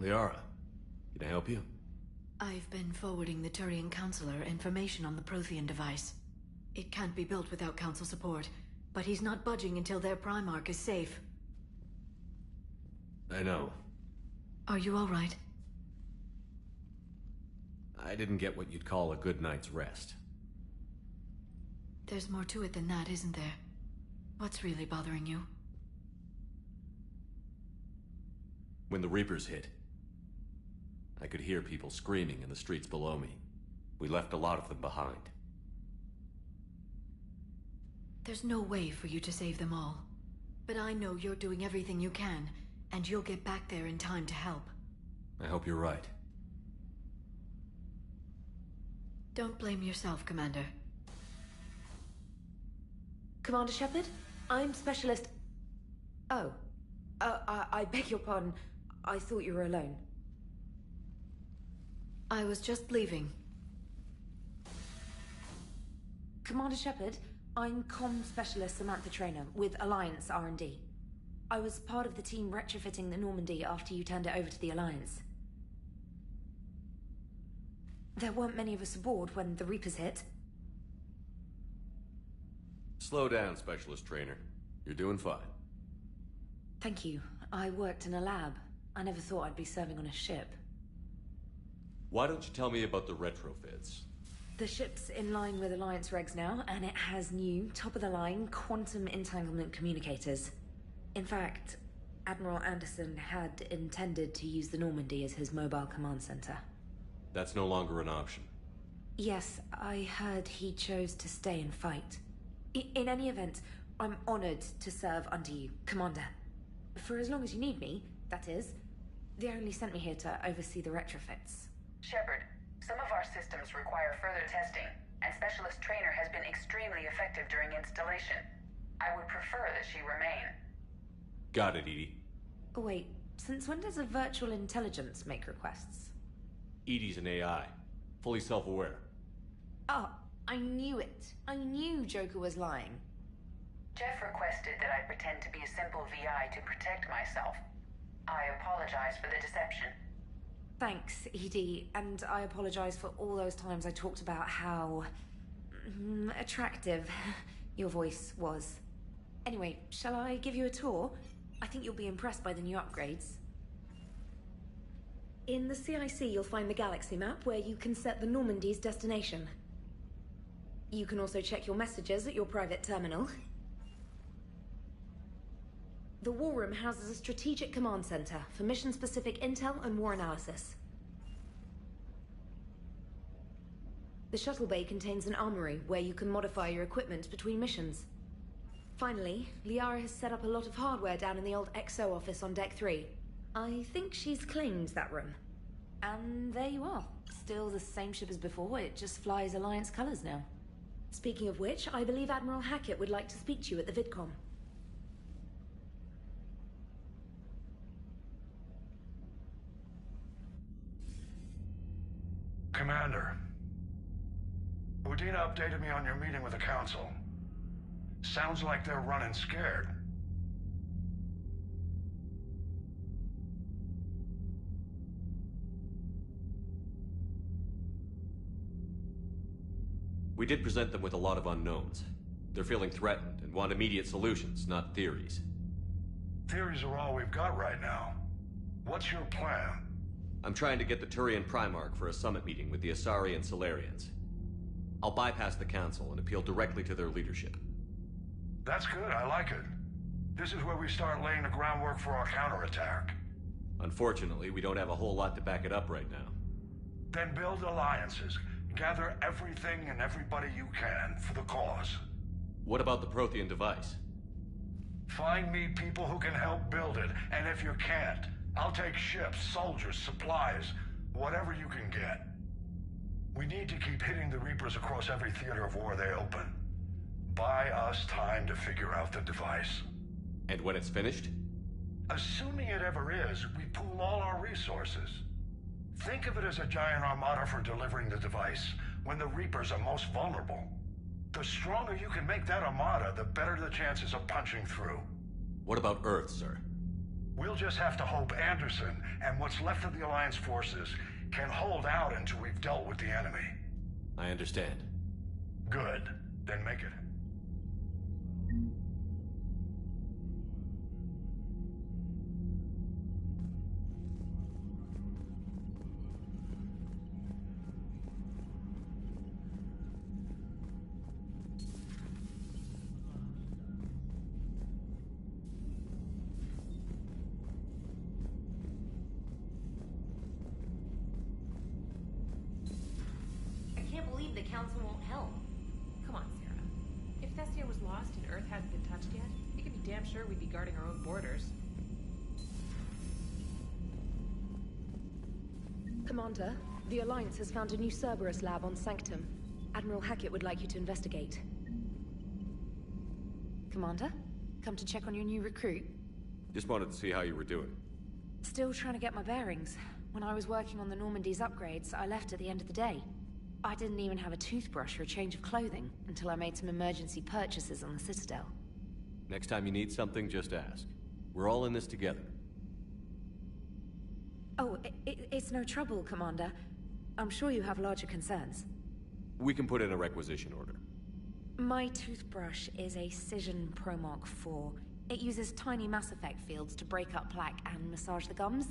Liara, can I help you? I've been forwarding the Turian Counselor information on the Prothean device. It can't be built without Council support, but he's not budging until their Primarch is safe. I know. Are you all right? I didn't get what you'd call a good night's rest. There's more to it than that, isn't there? What's really bothering you? When the Reapers hit, I could hear people screaming in the streets below me. We left a lot of them behind. There's no way for you to save them all. But I know you're doing everything you can, and you'll get back there in time to help. I hope you're right. Don't blame yourself, Commander. Commander Shepard? I'm Specialist... Oh. I beg your pardon. I thought you were alone. I was just leaving. Commander Shepard, I'm Comm Specialist Samantha Traynor with Alliance R&D. I was part of the team retrofitting the Normandy after you turned it over to the Alliance. There weren't many of us aboard when the Reapers hit. Slow down, Specialist Trainer. You're doing fine. Thank you. I worked in a lab. I never thought I'd be serving on a ship. Why don't you tell me about the retrofits? The ship's in line with Alliance regs now, and it has new, top-of-the-line, quantum entanglement communicators. In fact, Admiral Anderson had intended to use the Normandy as his mobile command center. That's no longer an option. Yes, I heard he chose to stay and fight. In any event, I'm honored to serve under you, Commander. For as long as you need me, that is. They only sent me here to oversee the retrofits. Shepard, some of our systems require further testing, and Specialist Trainer has been extremely effective during installation. I would prefer that she remain. Got it, Edie. Oh, wait, since when does a virtual intelligence make requests? Edie's an AI, fully self-aware. Oh, I knew it. I knew Joker was lying. Jeff requested that I pretend to be a simple VI to protect myself. I apologize for the deception. Thanks, Edie, and I apologize for all those times I talked about how... attractive your voice was. Anyway, shall I give you a tour? I think you'll be impressed by the new upgrades. In the CIC, you'll find the galaxy map where you can set the Normandy's destination. You can also check your messages at your private terminal. The War Room houses a strategic command center for mission-specific intel and war analysis. The shuttle bay contains an armory where you can modify your equipment between missions. Finally, Liara has set up a lot of hardware down in the old XO office on Deck 3. I think she's claimed that room. And there you are. Still the same ship as before, it just flies Alliance colors now. Speaking of which, I believe Admiral Hackett would like to speak to you at the VidCom. Commander, Udina updated me on your meeting with the Council. Sounds like they're running scared. We did present them with a lot of unknowns. They're feeling threatened and want immediate solutions, not theories. Theories are all we've got right now. What's your plan? I'm trying to get the Turian Primarch for a summit meeting with the Asari and Solarians. I'll bypass the Council and appeal directly to their leadership. That's good, I like it. This is where we start laying the groundwork for our counterattack. Unfortunately, we don't have a whole lot to back it up right now. Then build alliances. Gather everything and everybody you can for the cause. What about the Prothean device? Find me people who can help build it, and if you can't, I'll take ships, soldiers, supplies, whatever you can get. We need to keep hitting the Reapers across every theater of war they open. Buy us time to figure out the device. And when it's finished? Assuming it ever is, we pool all our resources. Think of it as a giant armada for delivering the device when the Reapers are most vulnerable. The stronger you can make that armada, the better the chances of punching through. What about Earth, sir? We'll just have to hope Anderson and what's left of the Alliance forces can hold out until we've dealt with the enemy. I understand. Good. Then make it. The council won't help. Come on, Sarah. If Thessia was lost and Earth hadn't been touched yet, you can be damn sure we'd be guarding our own borders. Commander, the Alliance has found a new Cerberus lab on Sanctum. Admiral Hackett would like you to investigate. Commander, come to check on your new recruit. Just wanted to see how you were doing. Still trying to get my bearings. When I was working on the Normandy's upgrades, I left at the end of the day. I didn't even have a toothbrush or a change of clothing until I made some emergency purchases on the Citadel. Next time you need something, just ask. We're all in this together. Oh, it's no trouble, Commander. I'm sure you have larger concerns. We can put in a requisition order. My toothbrush is a Cision Pro Mark IV. It uses tiny Mass Effect fields to break up plaque and massage the gums.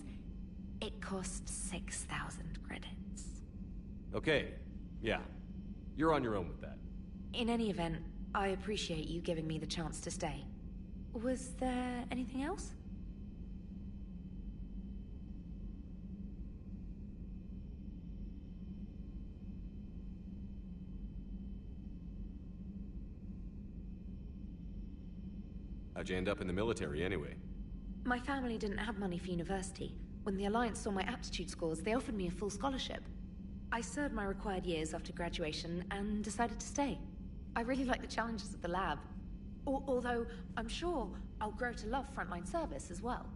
It costs 6,000 credits. Okay. Yeah. You're on your own with that. In any event, I appreciate you giving me the chance to stay. Was there anything else? How'd you end up in the military anyway? My family didn't have money for university. When the Alliance saw my aptitude scores, they offered me a full scholarship. I served my required years after graduation and decided to stay. I really like the challenges of the lab. Although, I'm sure I'll grow to love frontline service as well.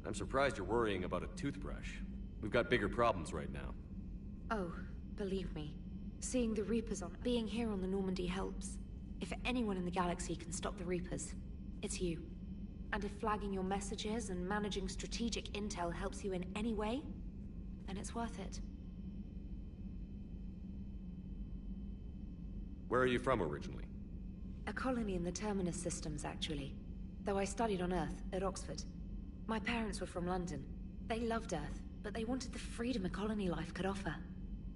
I'm surprised you're worrying about a toothbrush. We've got bigger problems right now. Oh, believe me. Seeing the Reapers being here on the Normandy helps. If anyone in the galaxy can stop the Reapers, it's you. And if flagging your messages and managing strategic intel helps you in any way, then it's worth it. Where are you from originally? A colony in the Terminus systems, actually. Though I studied on Earth, at Oxford. My parents were from London. They loved Earth, but they wanted the freedom a colony life could offer.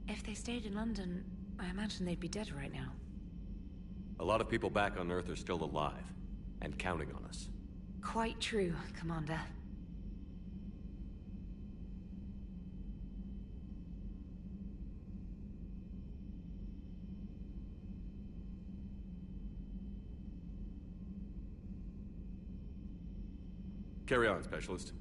If they stayed in London, I imagine they'd be dead right now. A lot of people back on Earth are still alive, and counting on us. Quite true, Commander. Carry on, Specialist.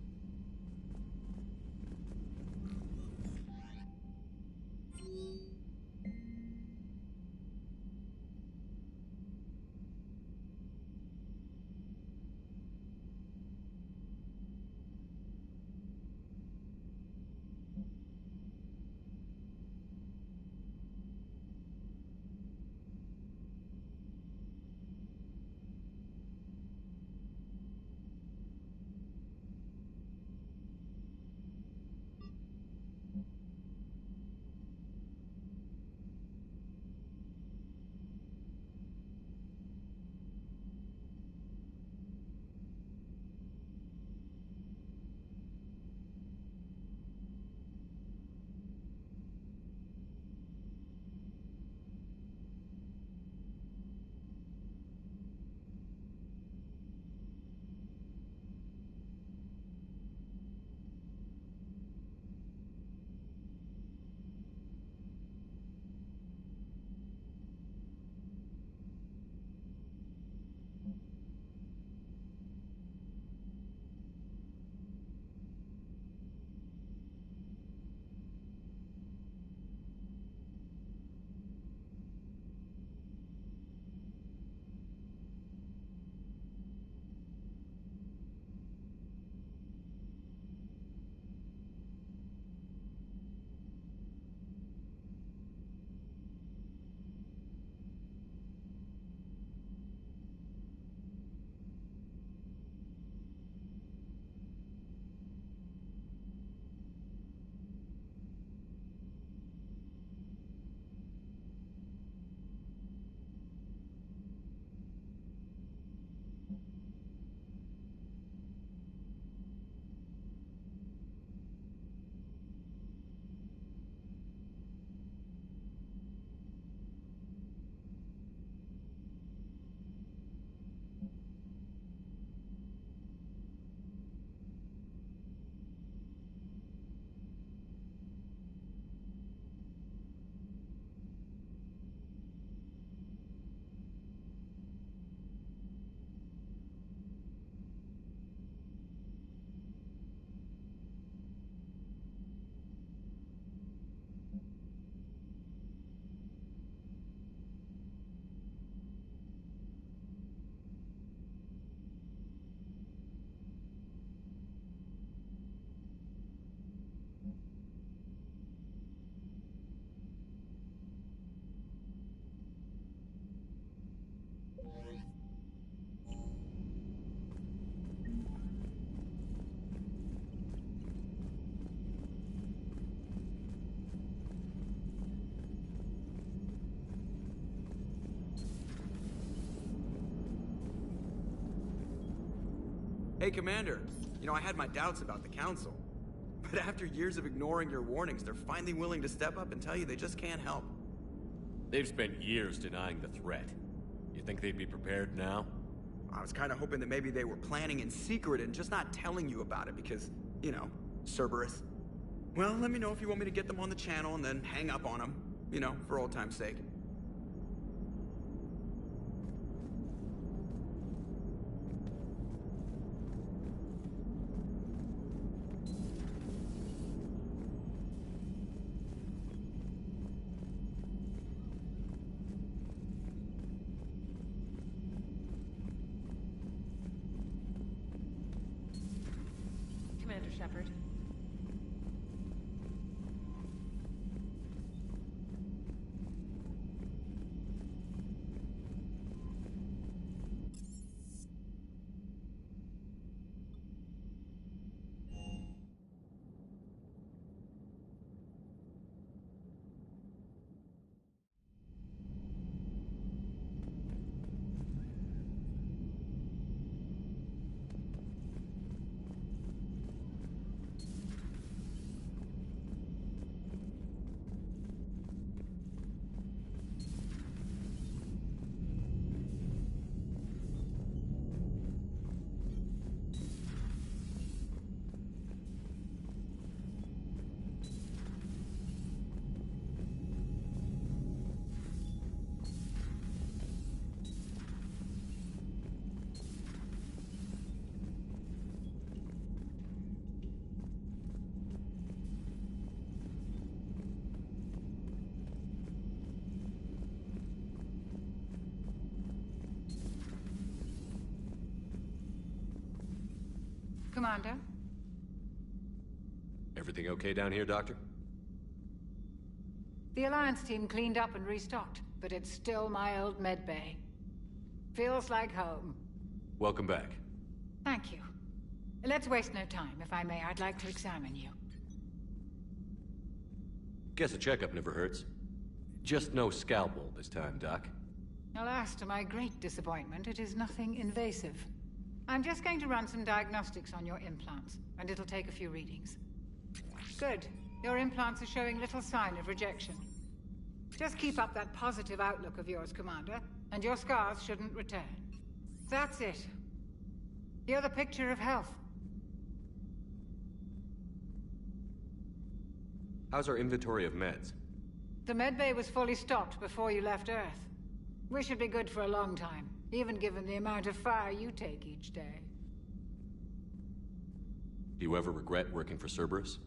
Hey, Commander. You know, I had my doubts about the Council. But after years of ignoring your warnings, they're finally willing to step up and tell you they just can't help. They've spent years denying the threat. You think they'd be prepared now? I was kind of hoping that maybe they were planning in secret and just not telling you about it because, you know, Cerberus. Well, let me know if you want me to get them on the channel and then hang up on them. You know, for old time's sake. Commander Shepard. Commander? Everything okay down here, Doctor? The Alliance team cleaned up and restocked, but it's still my old medbay. Feels like home. Welcome back. Thank you. Let's waste no time. If I may, I'd like to examine you. Guess a checkup never hurts. Just no scalpel this time, Doc. Alas, to my great disappointment, it is nothing invasive. I'm just going to run some diagnostics on your implants, and it'll take a few readings. Good. Your implants are showing little sign of rejection. Just keep up that positive outlook of yours, Commander, and your scars shouldn't return. That's it. You're the picture of health. How's our inventory of meds? The medbay was fully stocked before you left Earth. We should be good for a long time, even given the amount of fire you take each day. Do you ever regret working for Cerberus?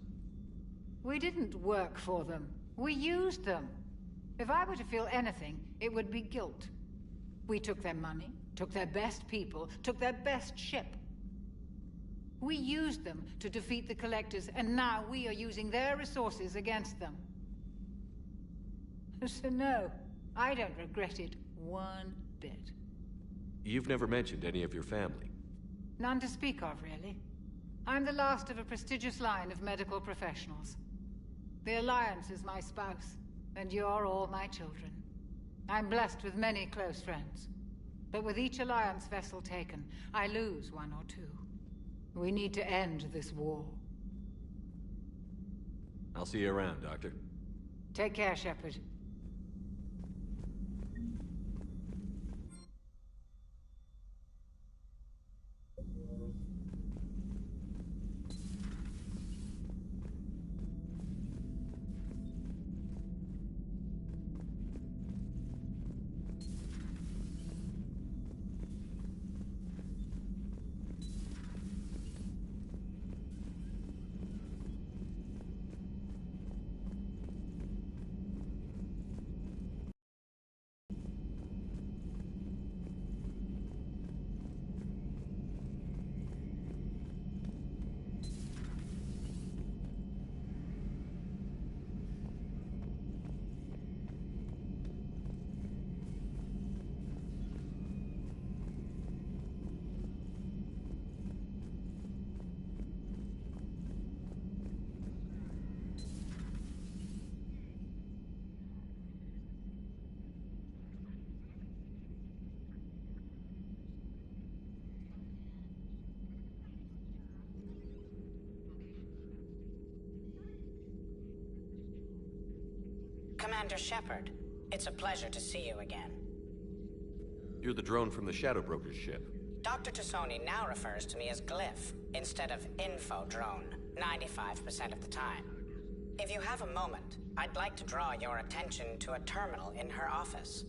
We didn't work for them. We used them. If I were to feel anything, it would be guilt. We took their money, took their best people, took their best ship. We used them to defeat the Collectors, and now we are using their resources against them. So no, I don't regret it one bit. You've never mentioned any of your family. None to speak of, really. I'm the last of a prestigious line of medical professionals. The Alliance is my spouse, and you're all my children. I'm blessed with many close friends. But with each Alliance vessel taken, I lose one or two. We need to end this war. I'll see you around, Doctor. Take care, Shepard. Commander Shepard. It's a pleasure to see you again. You're the drone from the Shadow Broker's ship. Dr. Tassoni now refers to me as Glyph, instead of Info Drone, 95% of the time. If you have a moment, I'd like to draw your attention to a terminal in her office.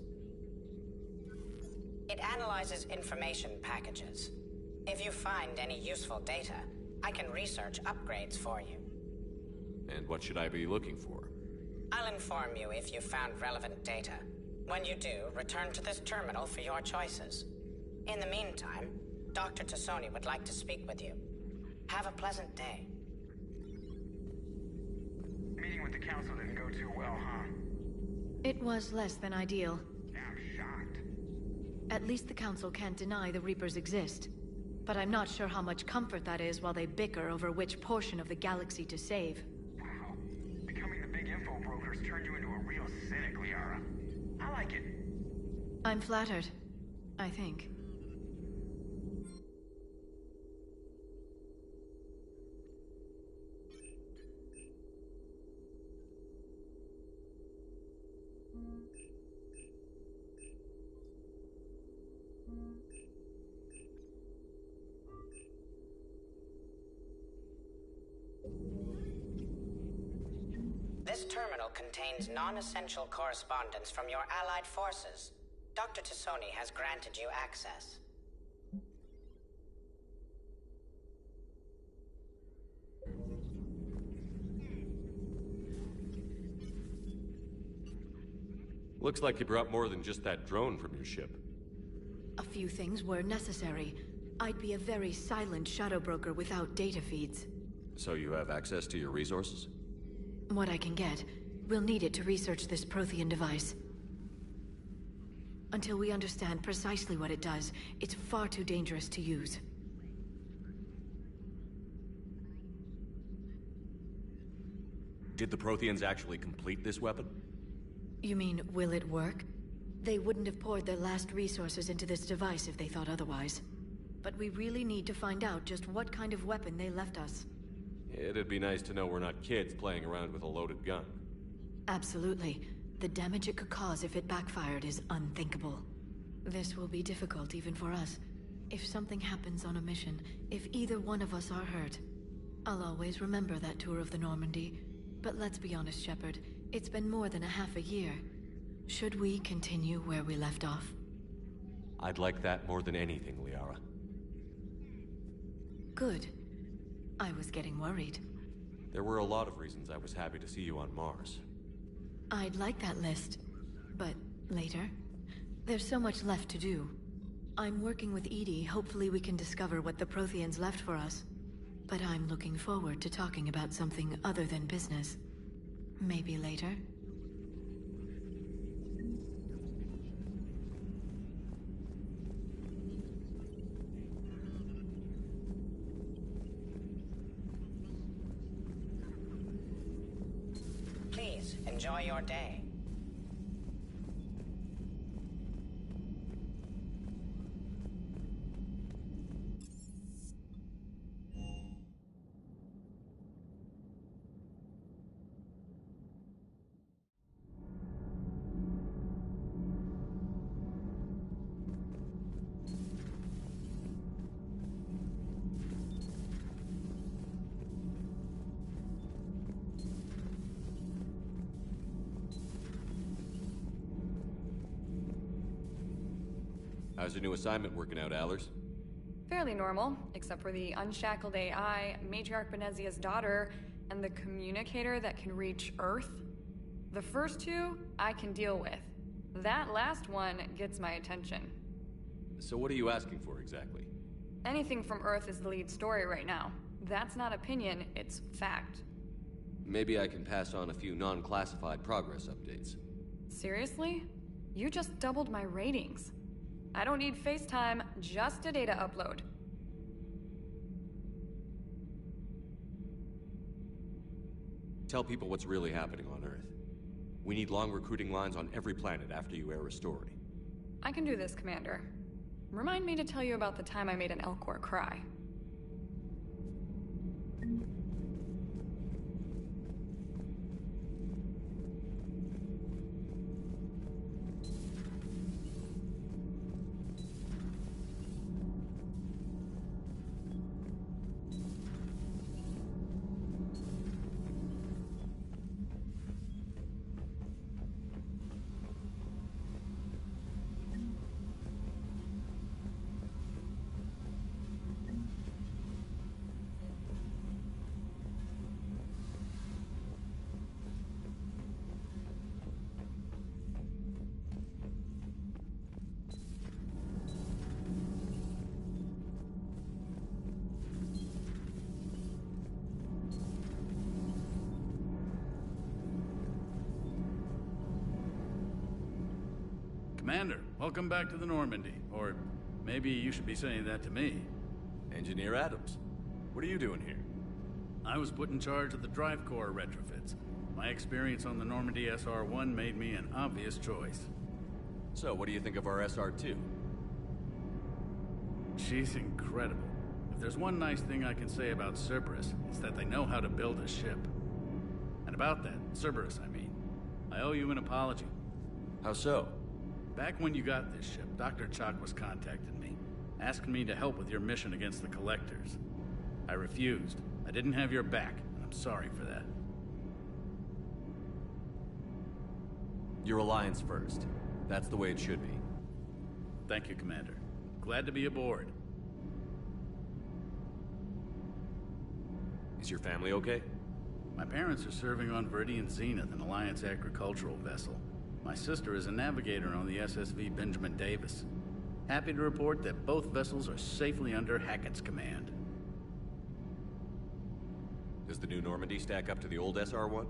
It analyzes information packages. If you find any useful data, I can research upgrades for you. And what should I be looking for? I'll inform you if you found relevant data. When you do, return to this terminal for your choices. In the meantime, Dr. Tassoni would like to speak with you. Have a pleasant day. Meeting with the council didn't go too well, huh? It was less than ideal. I'm shocked. At least the council can't deny the Reapers exist. But I'm not sure how much comfort that is while they bicker over which portion of the galaxy to save. Wow. Becoming the big info brokers turned you into a real cynic, Liara. I like it. I'm flattered. I think. This terminal contains non-essential correspondence from your allied forces. Dr. Tassoni has granted you access. Looks like you brought more than just that drone from your ship. A few things were necessary. I'd be a very silent shadow broker without data feeds. So you have access to your resources? What I can get. We'll need it to research this Prothean device. Until we understand precisely what it does, it's far too dangerous to use. Did the Protheans actually complete this weapon? You mean, will it work? They wouldn't have poured their last resources into this device if they thought otherwise. But we really need to find out just what kind of weapon they left us. It'd be nice to know we're not kids playing around with a loaded gun. Absolutely. The damage it could cause if it backfired is unthinkable. This will be difficult even for us. If something happens on a mission, if either one of us are hurt, I'll always remember that tour of the Normandy. But let's be honest, Shepard. It's been more than a half a year. Should we continue where we left off? I'd like that more than anything, Liara. Good. I was getting worried. There were a lot of reasons I was happy to see you on Mars. I'd like that list. But later? There's so much left to do. I'm working with Edie. Hopefully we can discover what the Protheans left for us. But I'm looking forward to talking about something other than business. Maybe later? Please, enjoy your day. How's your new assignment working out, Allers? Fairly normal, except for the unshackled AI, Matriarch Benezia's daughter, and the communicator that can reach Earth. The first two, I can deal with. That last one gets my attention. So what are you asking for exactly? Anything from Earth is the lead story right now. That's not opinion, it's fact. Maybe I can pass on a few non-classified progress updates. Seriously? You just doubled my ratings. I don't need FaceTime, just a data upload. Tell people what's really happening on Earth. We need long recruiting lines on every planet after you air a story. I can do this, Commander. Remind me to tell you about the time I made an Elcor cry. Commander, welcome back to the Normandy. Or maybe you should be saying that to me. Engineer Adams, what are you doing here? I was put in charge of the drive core retrofits. My experience on the Normandy SR-1 made me an obvious choice. So, what do you think of our SR-2? She's incredible. If there's one nice thing I can say about Cerberus, it's that they know how to build a ship. And about that, Cerberus, I mean, I owe you an apology. How so? Back when you got this ship, Dr. Chalk was contacting me, asking me to help with your mission against the Collectors. I refused. I didn't have your back, and I'm sorry for that. Your alliance first. That's the way it should be. Thank you, Commander. Glad to be aboard. Is your family okay? My parents are serving on Viridian Zenith, an Alliance agricultural vessel. My sister is a navigator on the SSV Benjamin Davis. Happy to report that both vessels are safely under Hackett's command. Does the new Normandy stack up to the old SR-1?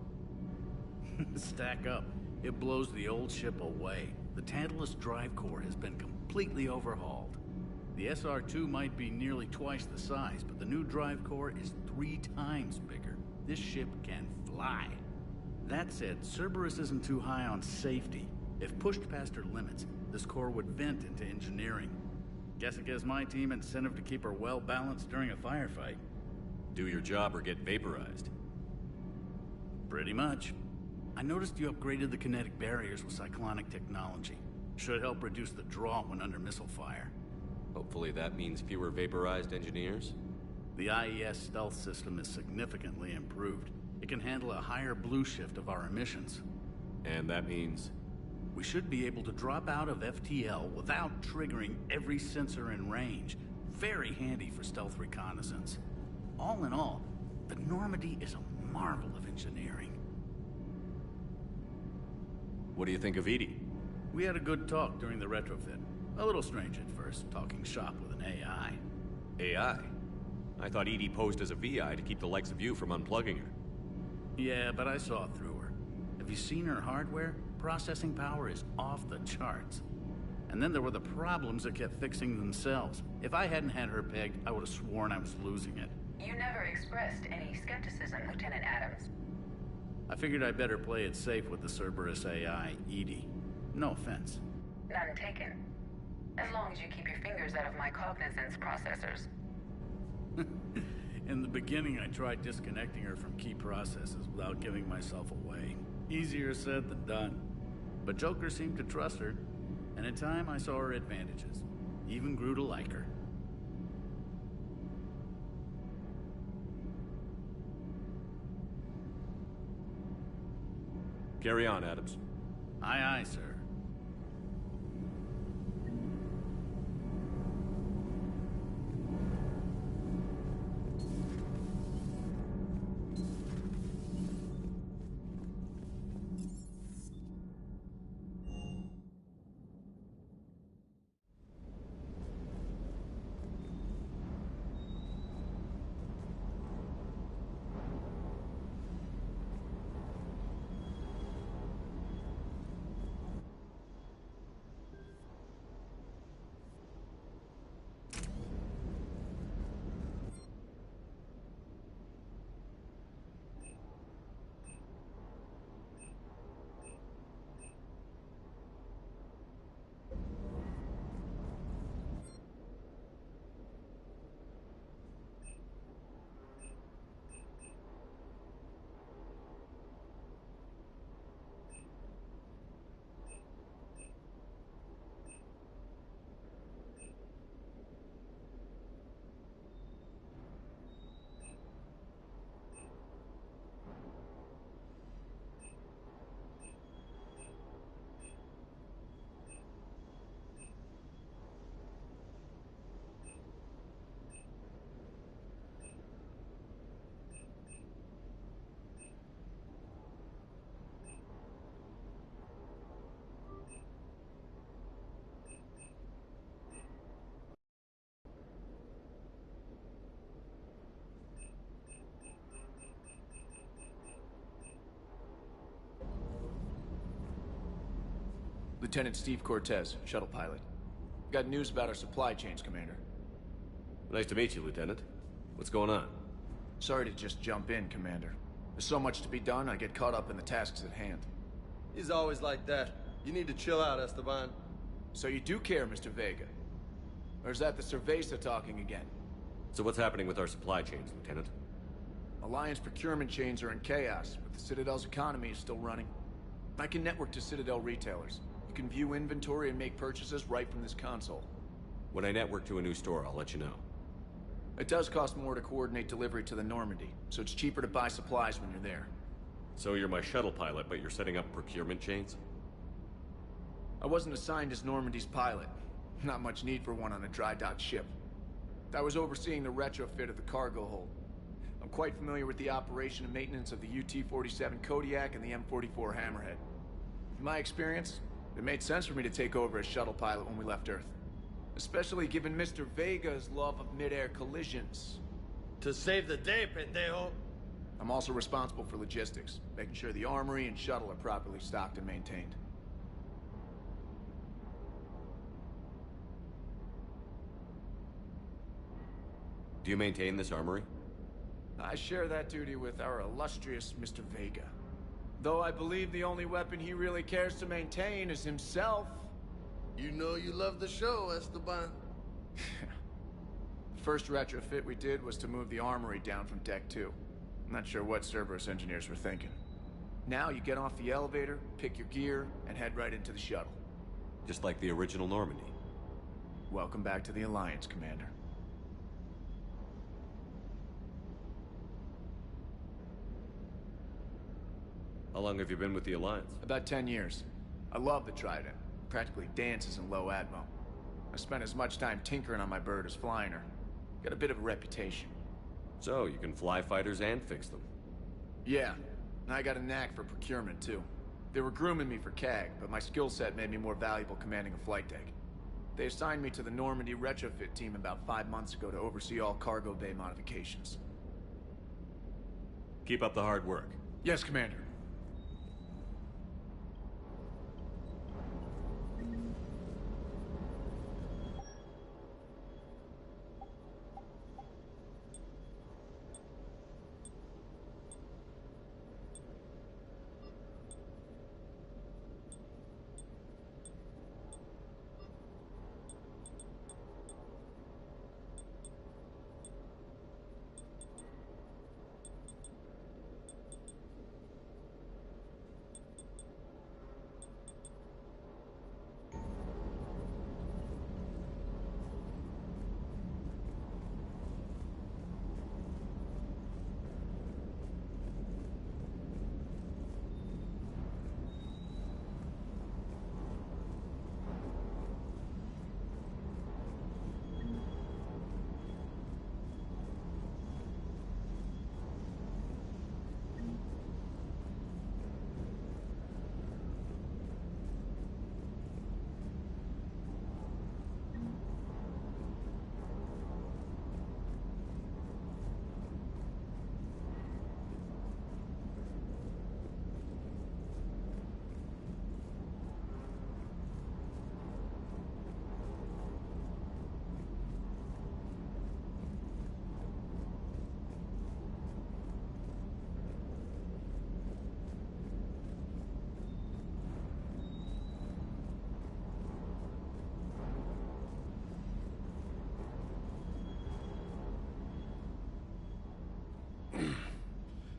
Stack up. It blows the old ship away. The Tantalus drive core has been completely overhauled. The SR-2 might be nearly twice the size, but the new drive core is 3 times bigger. This ship can fly. That said, Cerberus isn't too high on safety. If pushed past her limits, this core would vent into engineering. Guess it gives my team incentive to keep her well-balanced during a firefight. Do your job or get vaporized. Pretty much. I noticed you upgraded the kinetic barriers with cyclonic technology. Should help reduce the draw when under missile fire. Hopefully that means fewer vaporized engineers? The IES stealth system is significantly improved. It can handle a higher blue shift of our emissions. And that means? We should be able to drop out of FTL without triggering every sensor in range. Very handy for stealth reconnaissance. All in all, the Normandy is a marvel of engineering. What do you think of Edie? We had a good talk during the retrofit. A little strange at first, talking shop with an AI. AI? I thought Edie posed as a VI to keep the likes of you from unplugging her. Yeah, but I saw through her. Have you seen her hardware? Processing power is off the charts. And then there were the problems that kept fixing themselves. If I hadn't had her pegged, I would have sworn I was losing it. You never expressed any skepticism, Lieutenant Adams. I figured I'd better play it safe with the Cerberus AI, Edie. No offense. None taken. As long as you keep your fingers out of my cognizance processors. In the beginning, I tried disconnecting her from key processes without giving myself away. Easier said than done. But Joker seemed to trust her, and in time I saw her advantages. Even grew to like her. Carry on, Adams. Aye, aye, sir. Lieutenant Steve Cortez, shuttle pilot. Got news about our supply chains, Commander. Nice to meet you, Lieutenant. What's going on? Sorry to just jump in, Commander. There's so much to be done, I get caught up in the tasks at hand. He's always like that. You need to chill out, Esteban. So you do care, Mr. Vega? Or is that the Cerveza talking again? So what's happening with our supply chains, Lieutenant? Alliance procurement chains are in chaos, but the Citadel's economy is still running. I can network to Citadel retailers. You can view inventory and make purchases right from this console. When I network to a new store, I'll let you know. It does cost more to coordinate delivery to the Normandy, so it's cheaper to buy supplies when you're there. So you're my shuttle pilot, but you're setting up procurement chains? I wasn't assigned as Normandy's pilot. Not much need for one on a dry dock ship. I was overseeing the retrofit of the cargo hold. I'm quite familiar with the operation and maintenance of the UT-47 Kodiak and the M44 Hammerhead. In my experience, it made sense for me to take over as shuttle pilot when we left Earth. Especially given Mr. Vega's love of mid-air collisions. To save the day, pendejo. I'm also responsible for logistics, making sure the armory and shuttle are properly stocked and maintained. Do you maintain this armory? I share that duty with our illustrious Mr. Vega. Though I believe the only weapon he really cares to maintain is himself. You know you love the show, Esteban. The first retrofit we did was to move the armory down from Deck 2. I'm not sure what Cerberus engineers were thinking. Now you get off the elevator, pick your gear, and head right into the shuttle. Just like the original Normandy. Welcome back to the Alliance, Commander. How long have you been with the Alliance? About 10 years. I love the Trident. Practically dances in low atmo. I spent as much time tinkering on my bird as flying her. Got a bit of a reputation. So, you can fly fighters and fix them? Yeah, and I got a knack for procurement, too. They were grooming me for CAG, but my skill set made me more valuable commanding a flight deck. They assigned me to the Normandy retrofit team about 5 months ago to oversee all cargo bay modifications. Keep up the hard work. Yes, Commander.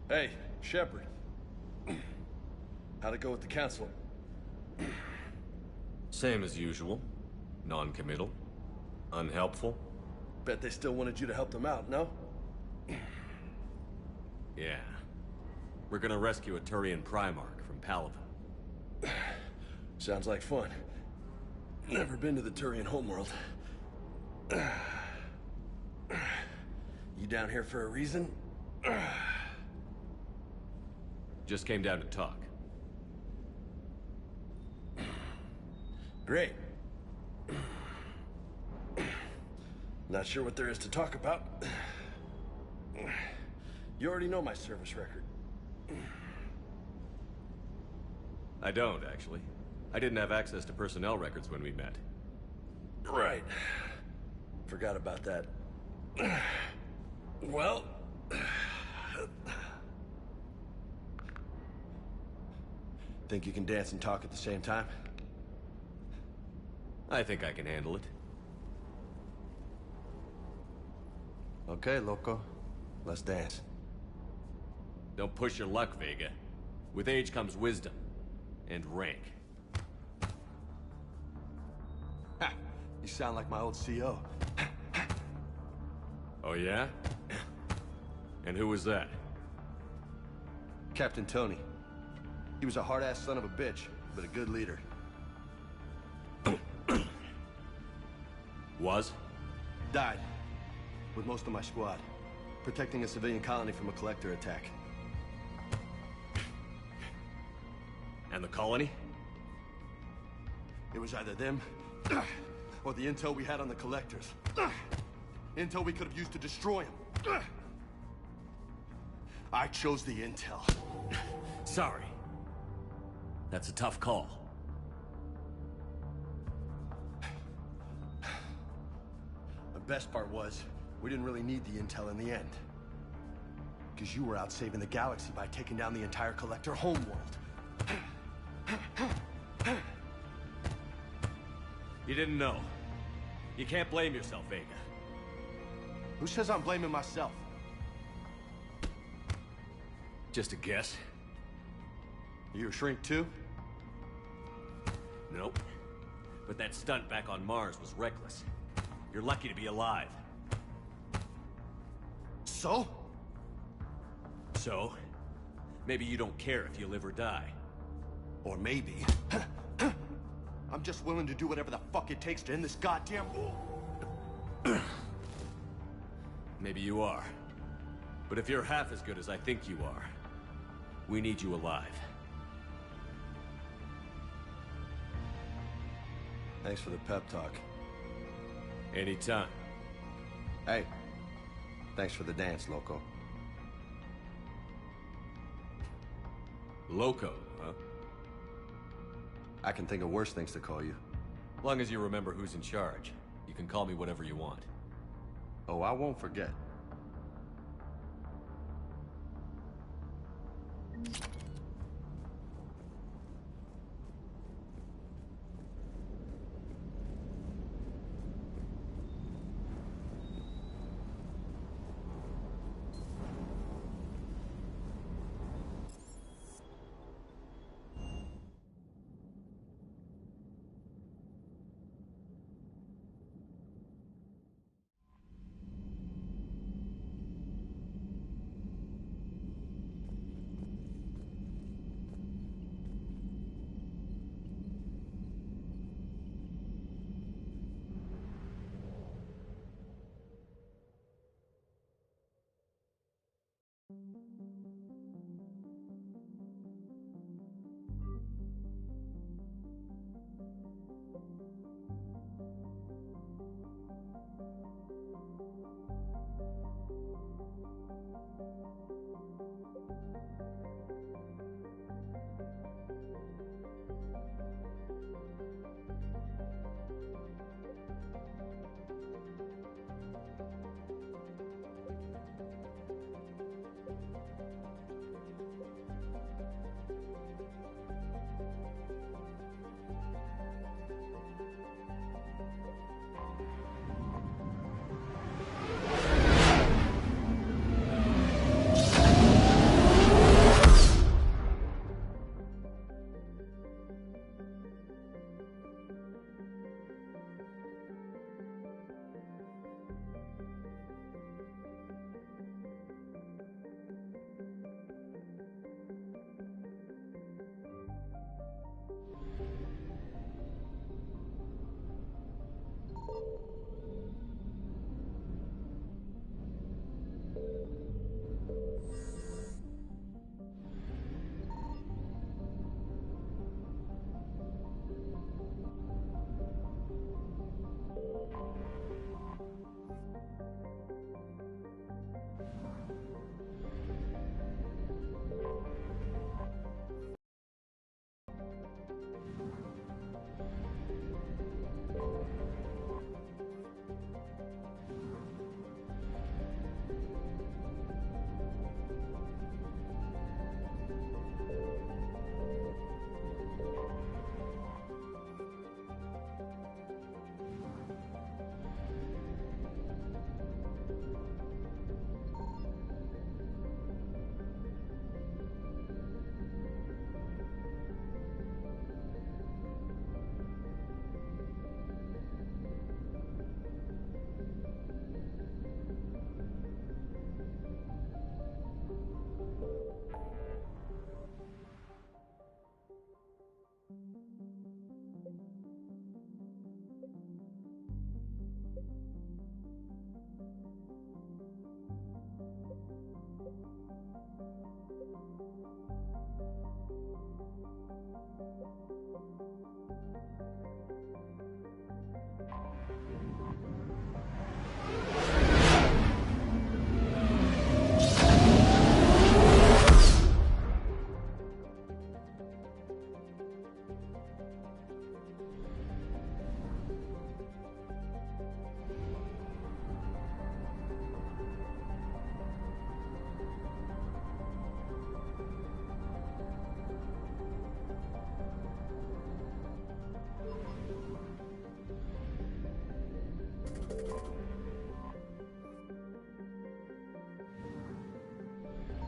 Hey, Shepard. How'd it go with the council? Same as usual. Non-committal. Unhelpful. Bet they still wanted you to help them out, no? Yeah. We're gonna rescue a Turian Primarch from Palaven. Sounds like fun. Never been to the Turian homeworld. You down here for a reason? Just came down to talk. Great. Not sure what there is to talk about. You already know my service record. I don't, actually. I didn't have access to personnel records when we met. Right. Forgot about that. Well... Think you can dance and talk at the same time? I think I can handle it. Okay, loco. Let's dance. Don't push your luck, Vega. With age comes wisdom. And rank. Ha! You sound like my old CO. Oh yeah? And who was that? Captain Tony. He was a hard-ass son of a bitch, but a good leader. Was? Died. With most of my squad. Protecting a civilian colony from a collector attack. And the colony? It was either them, or the intel we had on the collectors. Intel we could have used to destroy them. I chose the intel. Sorry. That's a tough call. The best part was, we didn't really need the intel in the end. Because you were out saving the galaxy by taking down the entire collector homeworld. You didn't know. You can't blame yourself, Vega. Who says I'm blaming myself? Just a guess. You a shrink too? Nope. But that stunt back on Mars was reckless. You're lucky to be alive. So? So? Maybe you don't care if you live or die. Or maybe... I'm just willing to do whatever the fuck it takes to end this goddamn war. Maybe you are. But if you're half as good as I think you are, we need you alive. Thanks for the pep talk. Anytime. Hey, thanks for the dance, loco. Loco, huh? I can think of worse things to call you. Long as you remember who's in charge, you can call me whatever you want. Oh, I won't forget.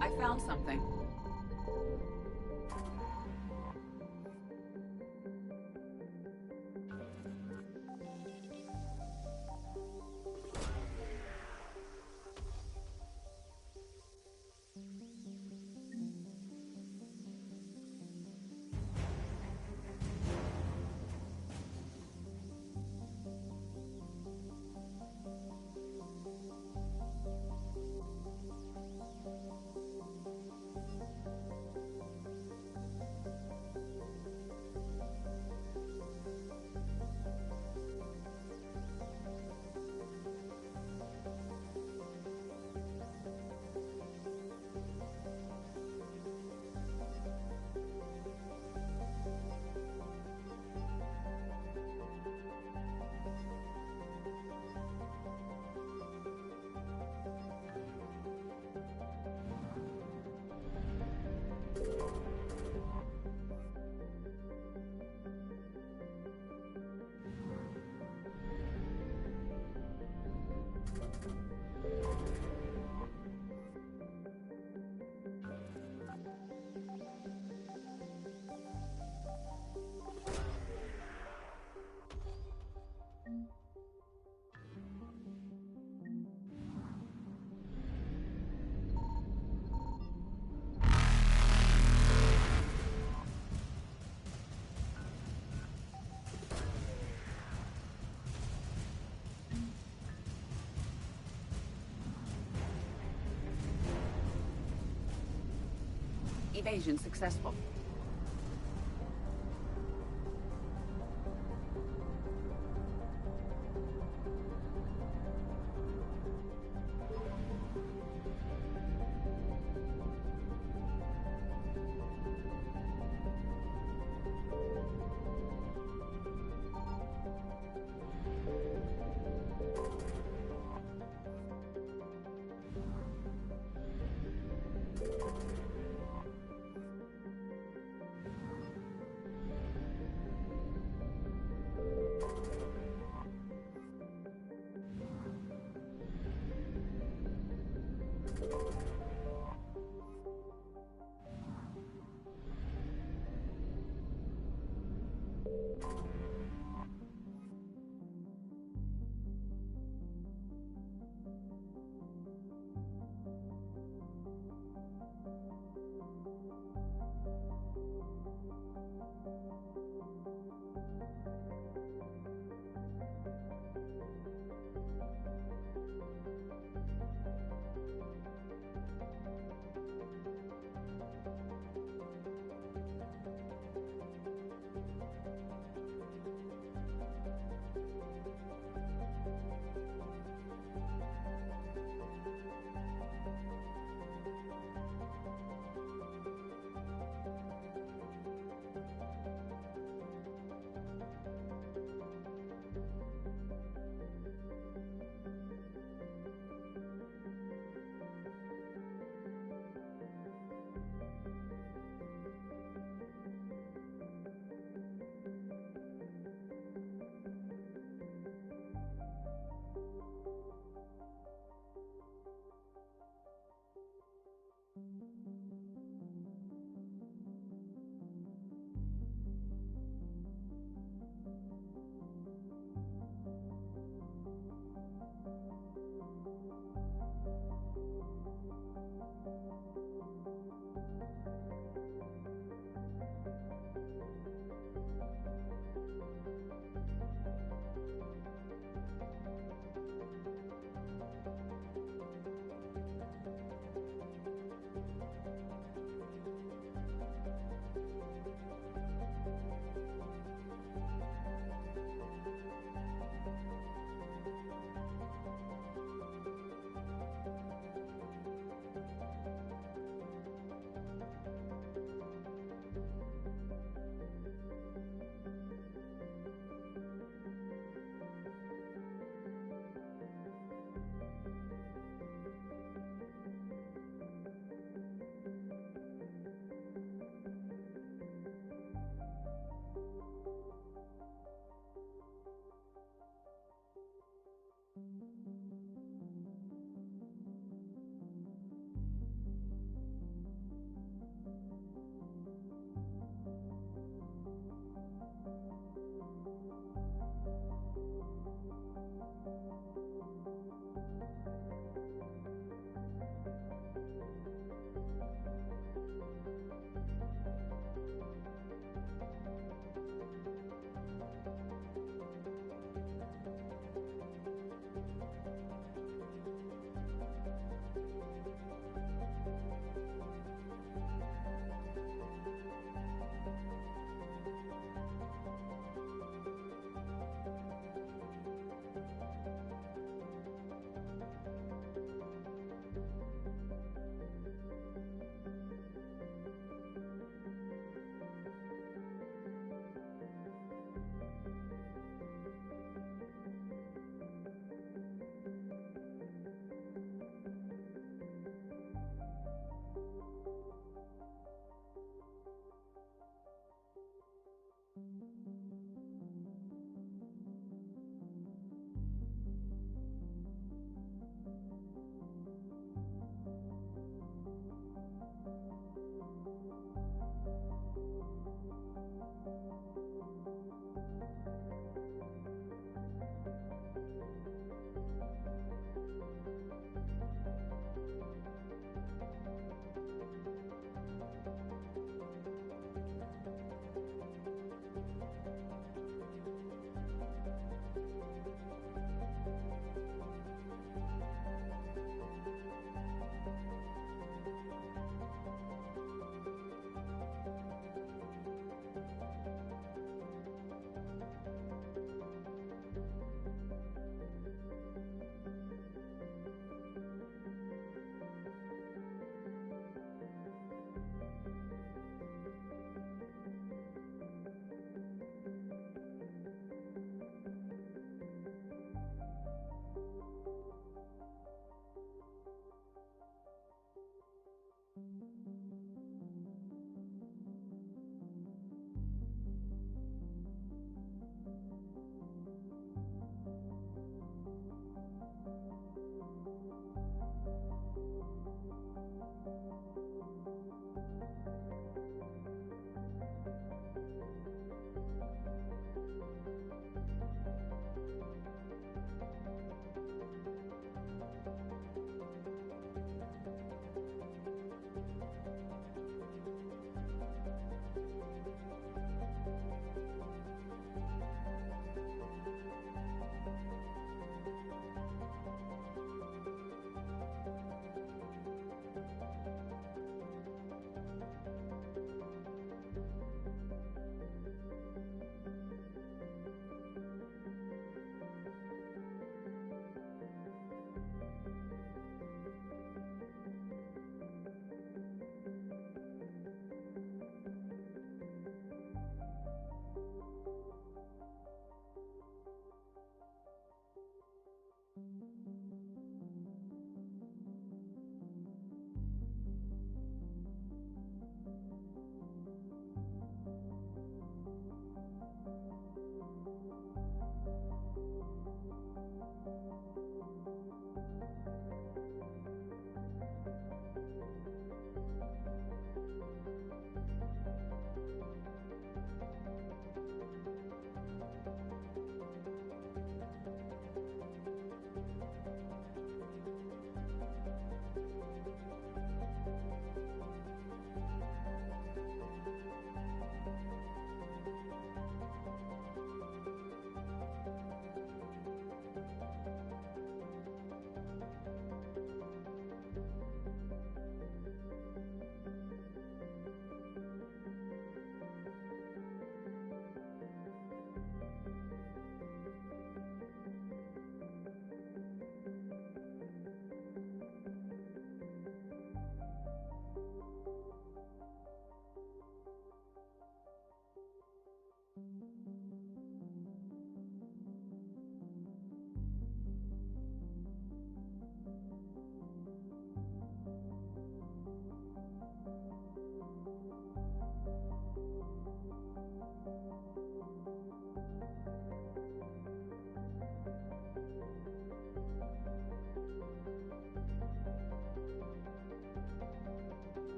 I found something. Evasion successful.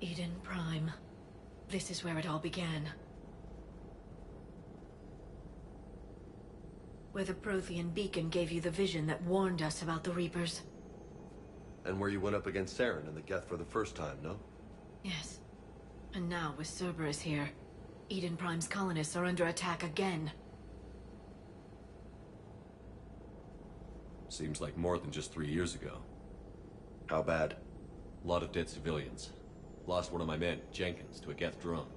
Eden Prime. This is where it all began. Where the Prothean beacon gave you the vision that warned us about the Reapers. And where you went up against Saren and the Geth for the first time, no? Yes. And now, with Cerberus here, Eden Prime's colonists are under attack again. Seems like more than just 3 years ago. How bad? A lot of dead civilians. Lost one of my men, Jenkins, to a Geth drone.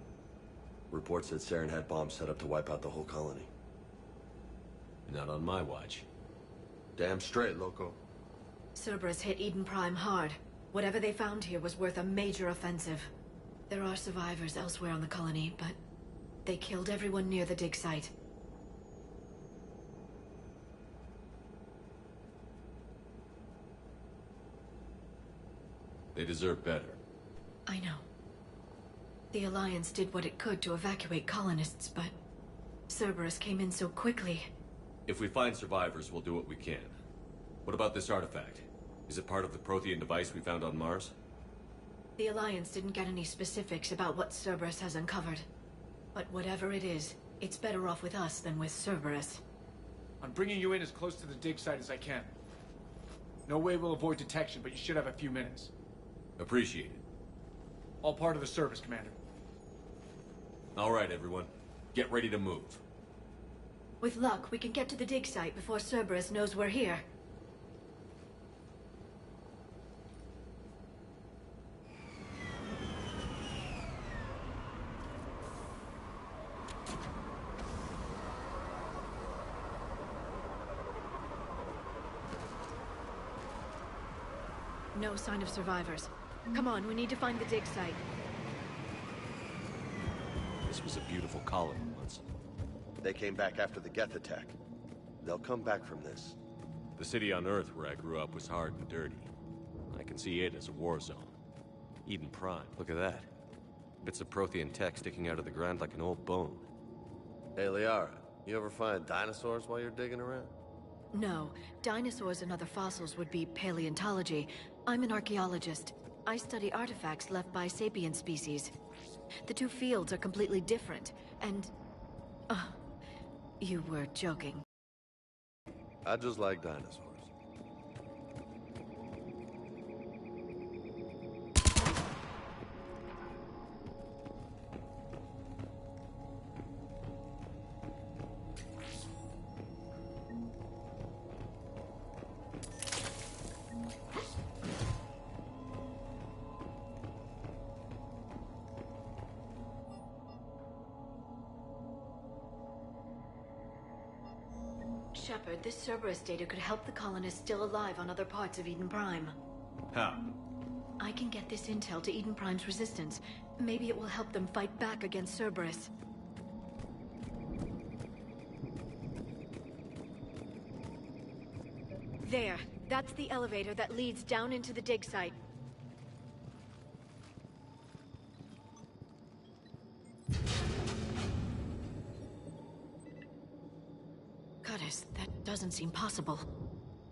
Reports said Saren had bombs set up to wipe out the whole colony. Not on my watch. Damn straight, loco. Cerberus hit Eden Prime hard. Whatever they found here was worth a major offensive. There are survivors elsewhere on the colony, but they killed everyone near the dig site. They deserve better. I know. The Alliance did what it could to evacuate colonists, but Cerberus came in so quickly. If we find survivors, we'll do what we can. What about this artifact? Is it part of the Prothean device we found on Mars? The Alliance didn't get any specifics about what Cerberus has uncovered. But whatever it is, it's better off with us than with Cerberus. I'm bringing you in as close to the dig site as I can. No way we'll avoid detection, but you should have a few minutes. Appreciate it. All part of the service, Commander. All right, everyone. Get ready to move. With luck, we can get to the dig site before Cerberus knows we're here. No sign of survivors. Come on, we need to find the dig site. This was a beautiful colony once. They came back after the Geth attack. They'll come back from this. The city on Earth where I grew up was hard and dirty. I can see it as a war zone. Eden Prime, look at that. Bits of Prothean tech sticking out of the ground like an old bone. Hey, Liara, you ever find dinosaurs while you're digging around? No. Dinosaurs and other fossils would be paleontology. I'm an archaeologist. I study artifacts left by sapient species. The two fields are completely different, and... you were joking. I just like dinosaurs. Shepard, this Cerberus data could help the colonists still alive on other parts of Eden Prime. How? I can get this intel to Eden Prime's resistance. Maybe it will help them fight back against Cerberus. There. That's the elevator that leads down into the dig site. Goddess, that doesn't seem possible.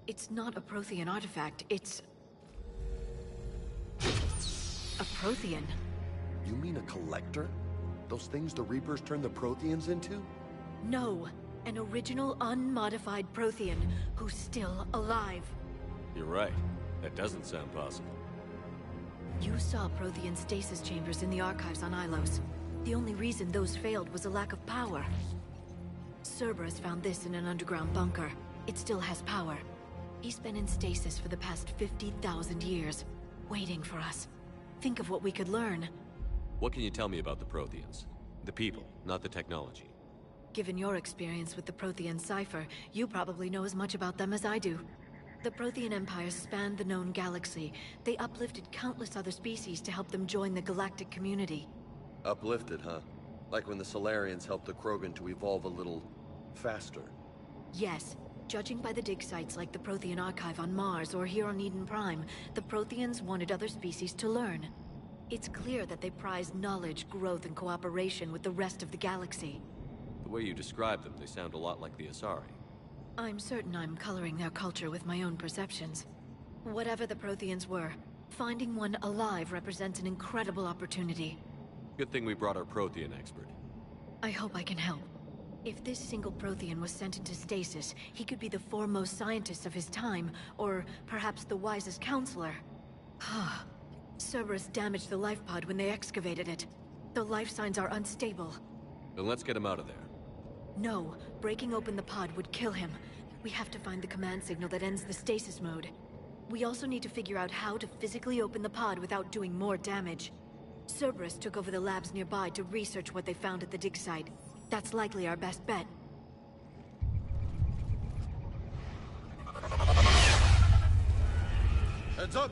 It's not a Prothean artifact, it's... a Prothean. You mean a collector? Those things the Reapers turned the Protheans into? No, an original unmodified Prothean who's still alive. You're right. That doesn't sound possible. You saw Prothean stasis chambers in the archives on Ilos. The only reason those failed was a lack of power. Cerberus found this in an underground bunker. It still has power. He's been in stasis for the past 50,000 years, waiting for us. Think of what we could learn. What can you tell me about the Protheans? The people, not the technology. Given your experience with the Prothean cipher, you probably know as much about them as I do. The Prothean Empire spanned the known galaxy. They uplifted countless other species to help them join the galactic community. Uplifted, huh? Like when the Solarians helped the Krogan to evolve a little... faster. Yes. Judging by the dig sites like the Prothean Archive on Mars or here on Eden Prime, the Protheans wanted other species to learn. It's clear that they prize knowledge, growth, and cooperation with the rest of the galaxy. The way you describe them, they sound a lot like the Asari. I'm certain I'm coloring their culture with my own perceptions. Whatever the Protheans were, Finding one alive represents an incredible opportunity. Good thing we brought our Prothean expert. I hope I can help. If this single Prothean was sent into stasis, he could be the foremost scientist of his time, or perhaps the wisest counselor. Cerberus damaged the life pod when they excavated it. The life signs are unstable. Then let's get him out of there. No, breaking open the pod would kill him. We have to find the command signal that ends the stasis mode. We also need to figure out how to physically open the pod without doing more damage. Cerberus took over the labs nearby to research what they found at the dig site. That's likely our best bet. Heads up!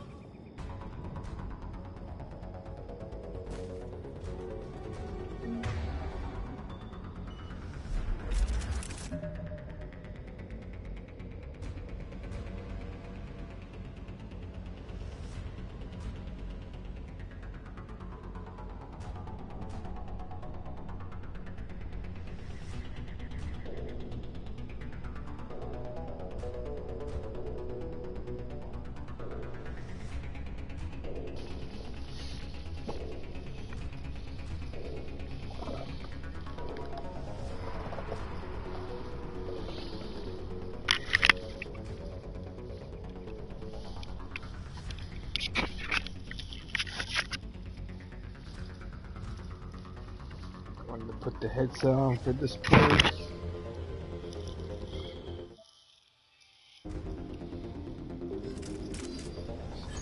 To put the heads on for this place.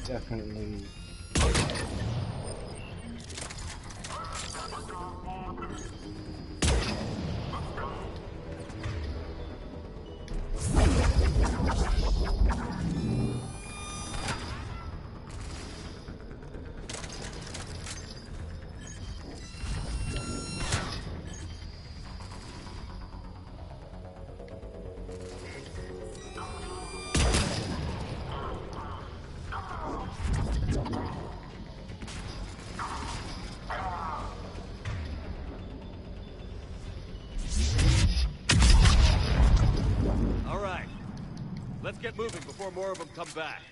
Definitely. Let's get moving before more of them come back.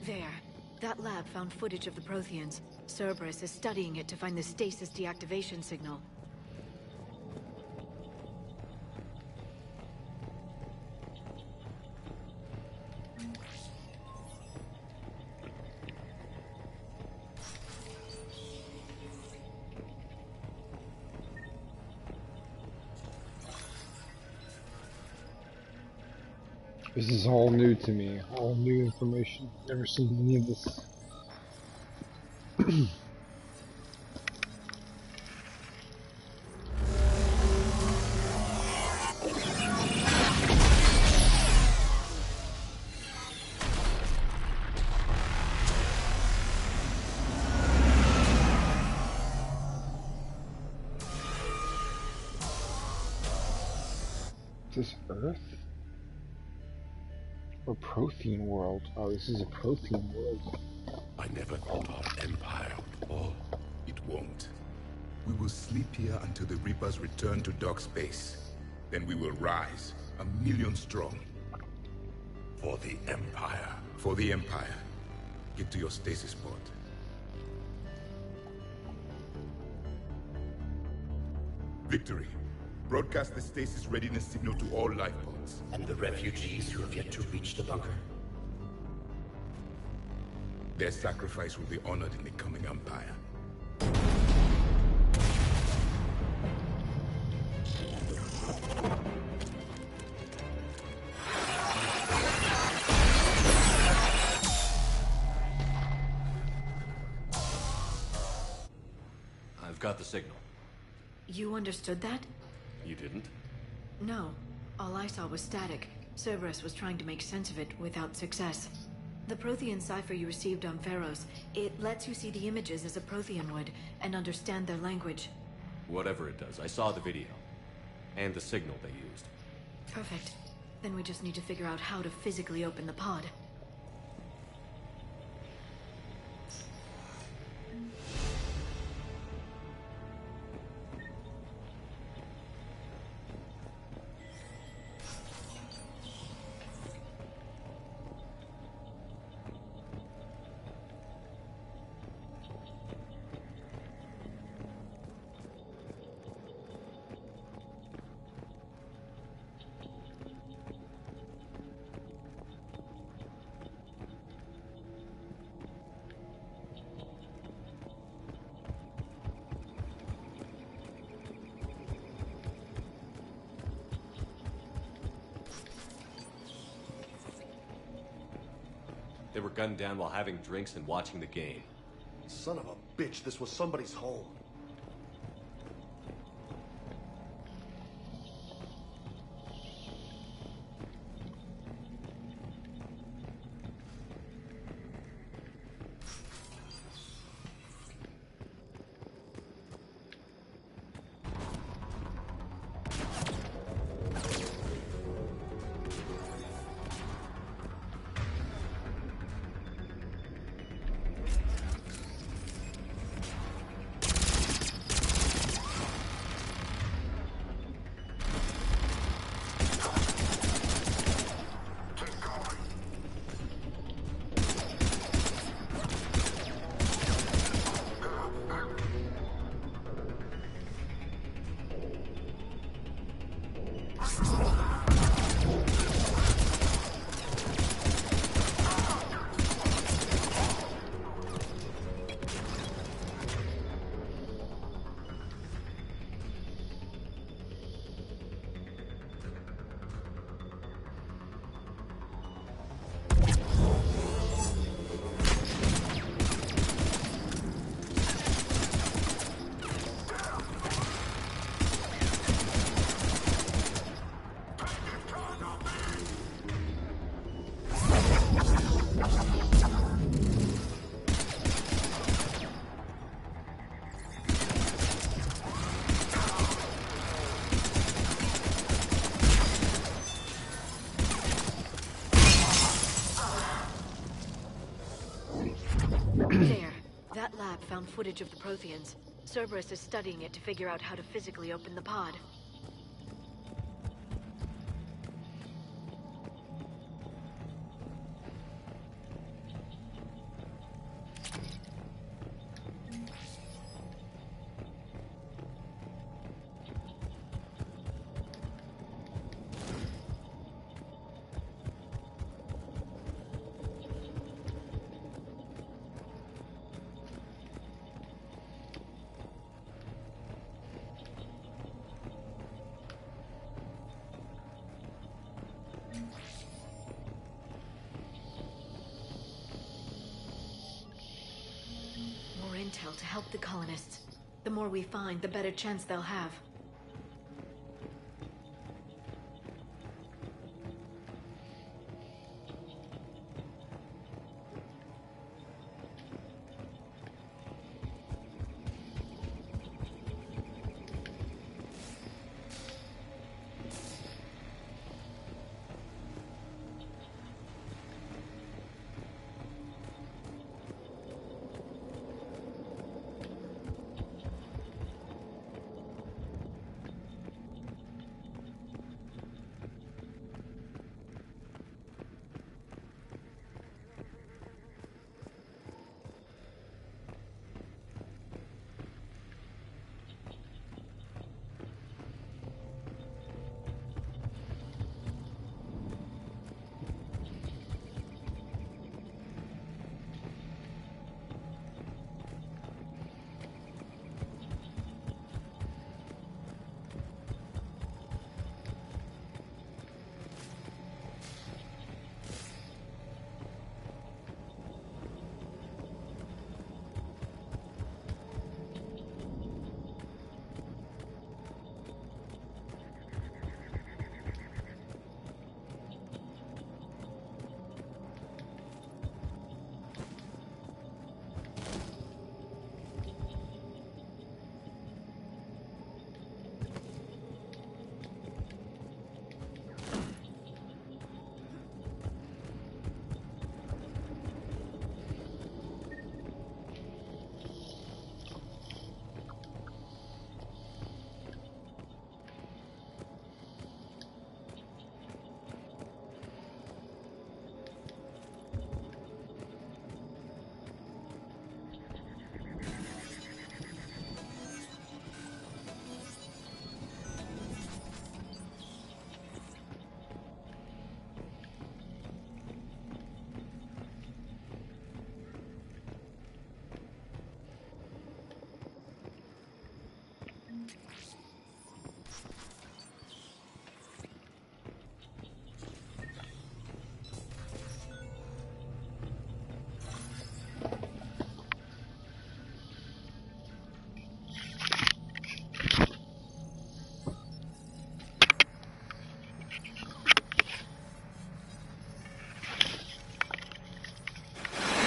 There. That lab found footage of the Protheans. Cerberus is studying it to find the stasis deactivation signal. This is all new to me, all new information. Never seen any of this. Is this Earth? Or Prothean world? Oh, this is a Prothean world. I never thought our empire would fall. It won't. We will sleep here until the Reapers return to dock space. Then we will rise, 1,000,000 strong. For the Empire. For the Empire. Get to your stasis pod. Victory. Broadcast the stasis readiness signal to all life pods. And the refugees who have yet to reach the bunker? Their sacrifice will be honored in the coming Empire. I've got the signal. You understood that? You didn't? No. All I saw was static. Cerberus was trying to make sense of it without success. The Prothean cipher you received on Pharos, it lets you see the images as a Prothean would, and understand their language. Whatever it does, I saw the video. And the signal they used. Perfect. Then we just need to figure out how to physically open the pod. They were gunned down while having drinks and watching the game. Son of a bitch, this was somebody's home. There. That lab found footage of the Protheans. Cerberus is studying it to figure out how to physically open the pod. Intel to help the colonists. The more we find, the better chance they'll have.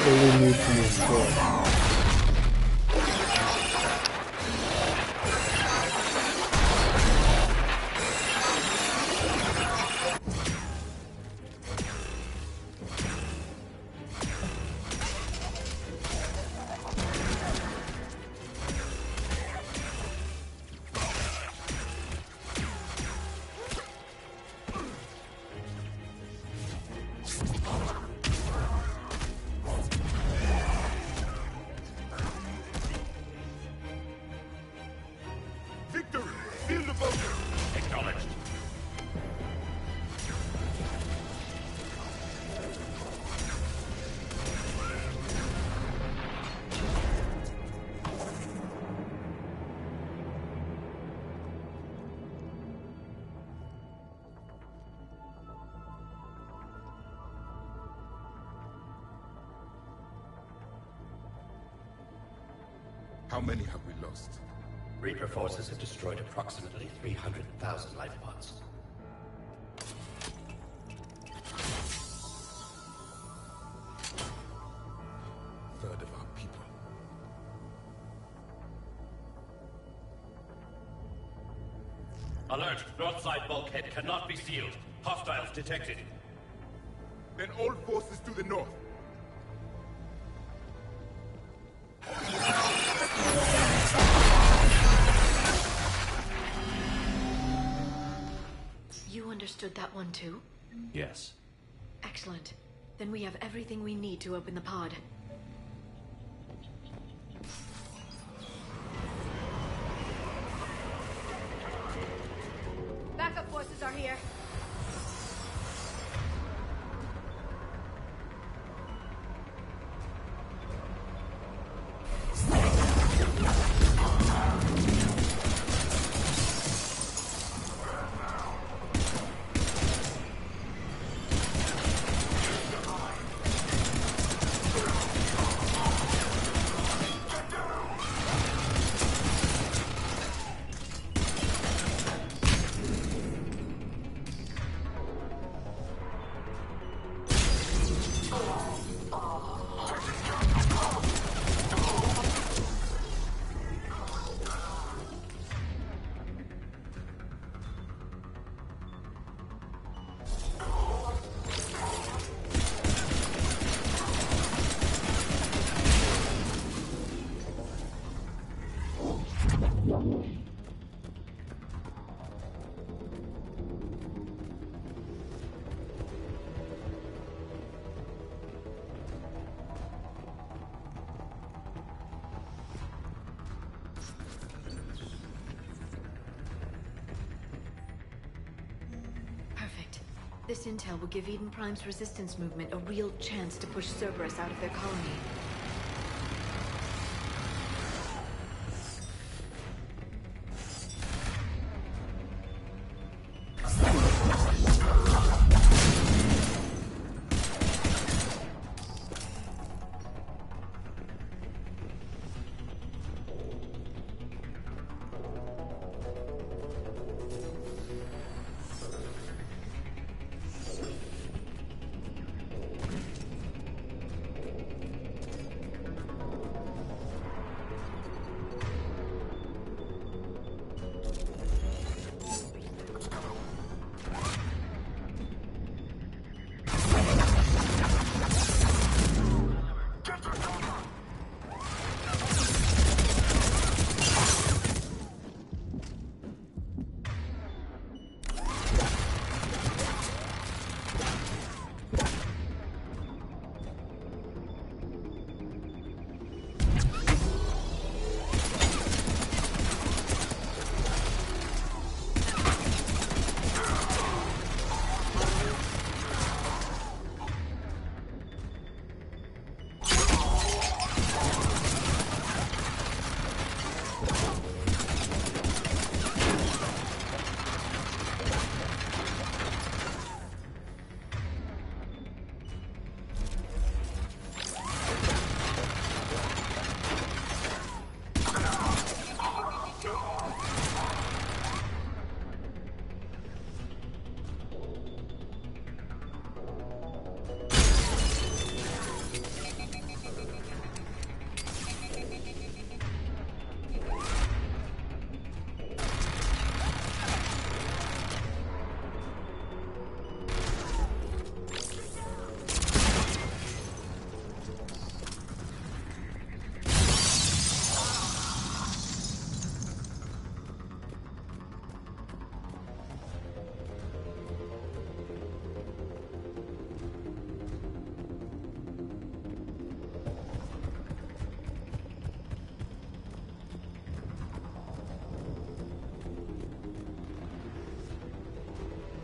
totally new to me still. How many have we lost? Reaper forces have destroyed approximately 300,000 life pods. Third of our people. Alert! North side bulkhead cannot be sealed. Hostiles detected. Then all forces to the north. You understood that one too? Yes. Excellent. Then we have everything we need to open the pod. Backup forces are here. This intel will give Eden Prime's resistance movement a real chance to push Cerberus out of their colony.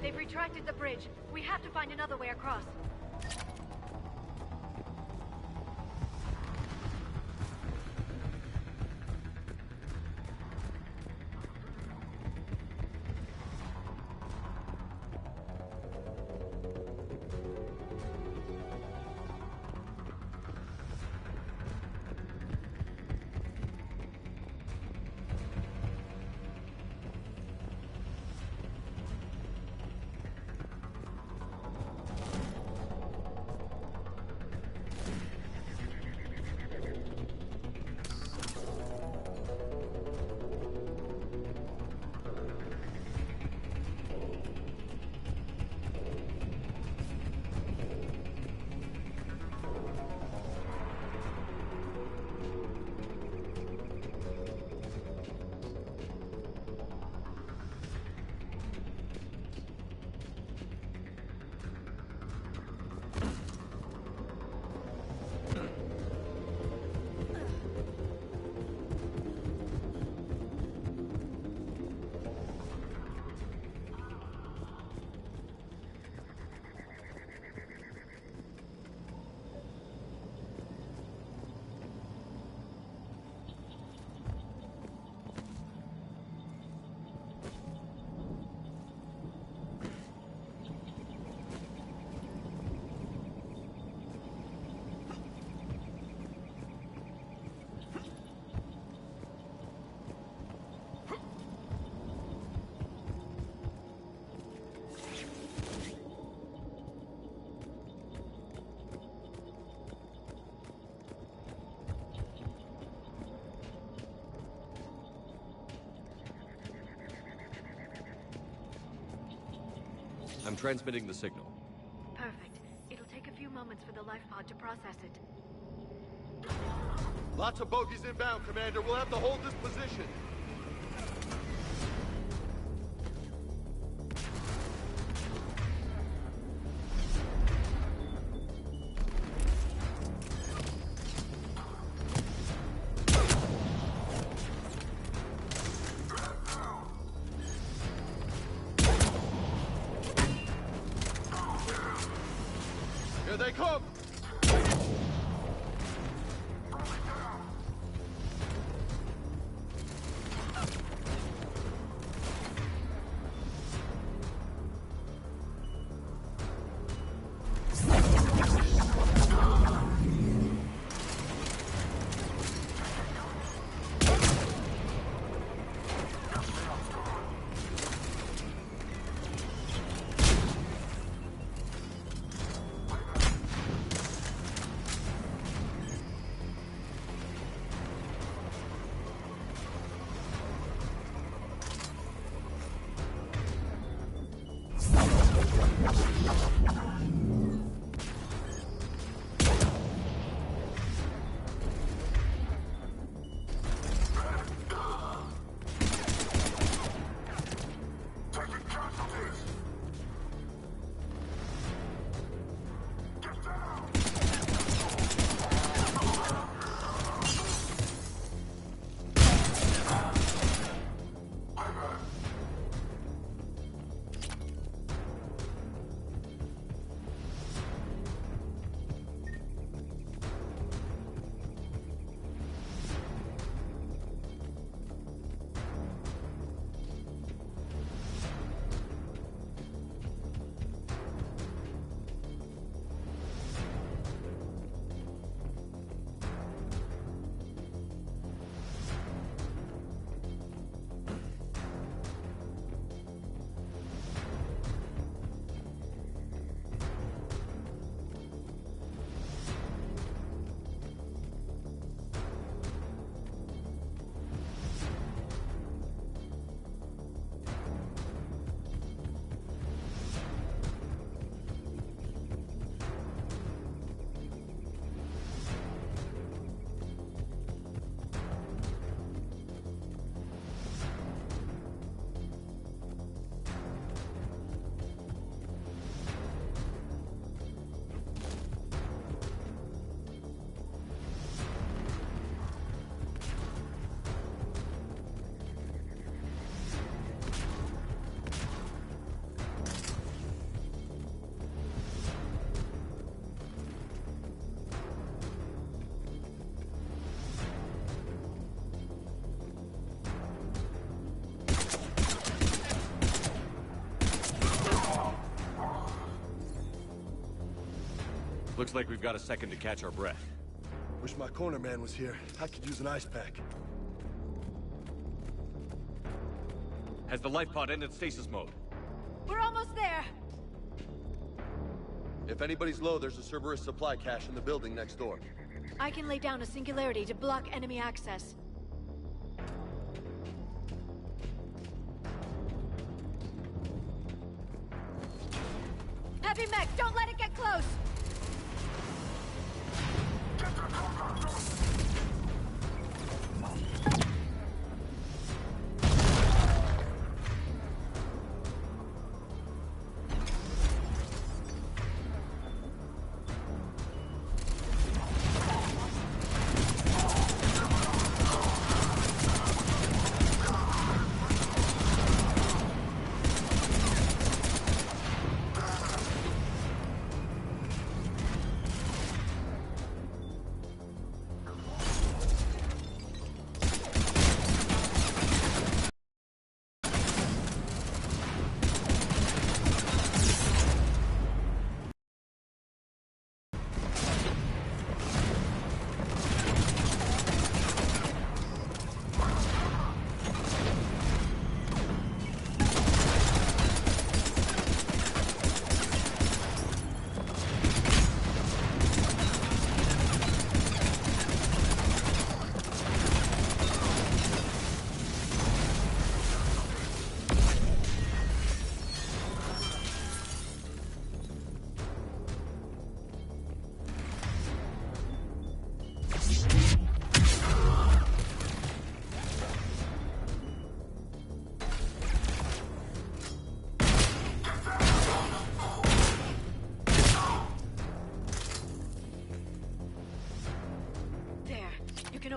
They've retracted the bridge. We have to find another way across. I'm transmitting the signal. Perfect. It'll take a few moments for the life pod to process it. Lots of bogies inbound, Commander. We'll have to hold this position. Here they come! Looks like we've got a second to catch our breath. Wish my corner man was here. I could use an ice pack. Has the life pod ended stasis mode? We're almost there! If anybody's low, there's a Cerberus supply cache in the building next door. I can lay down a singularity to block enemy access. Heavy mech, don't let it get close!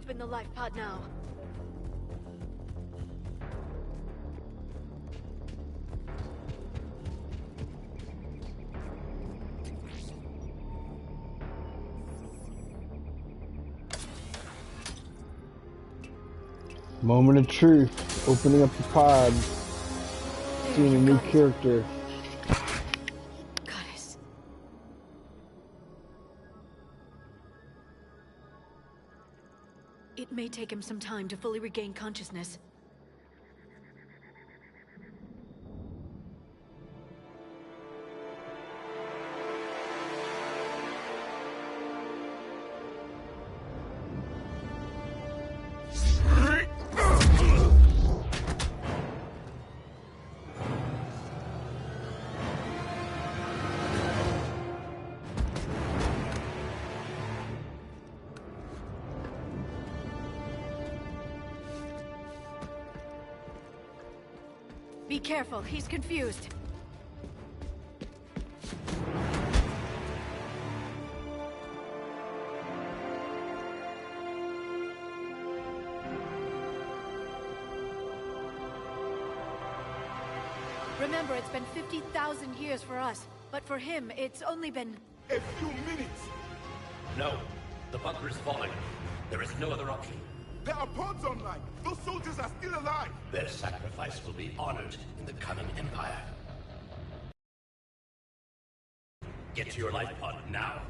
Open the life pod now. Moment of truth. Opening up the pod. Seeing a new character. It may take him some time to fully regain consciousness. Be careful, he's confused. Remember, it's been 50,000 years for us, but for him, it's only been... a few minutes! No, the bunker is falling. There is no other option. There are pods online! Those soldiers are still alive! Their sacrifice will be honored in the coming Empire. Get to your life pod now.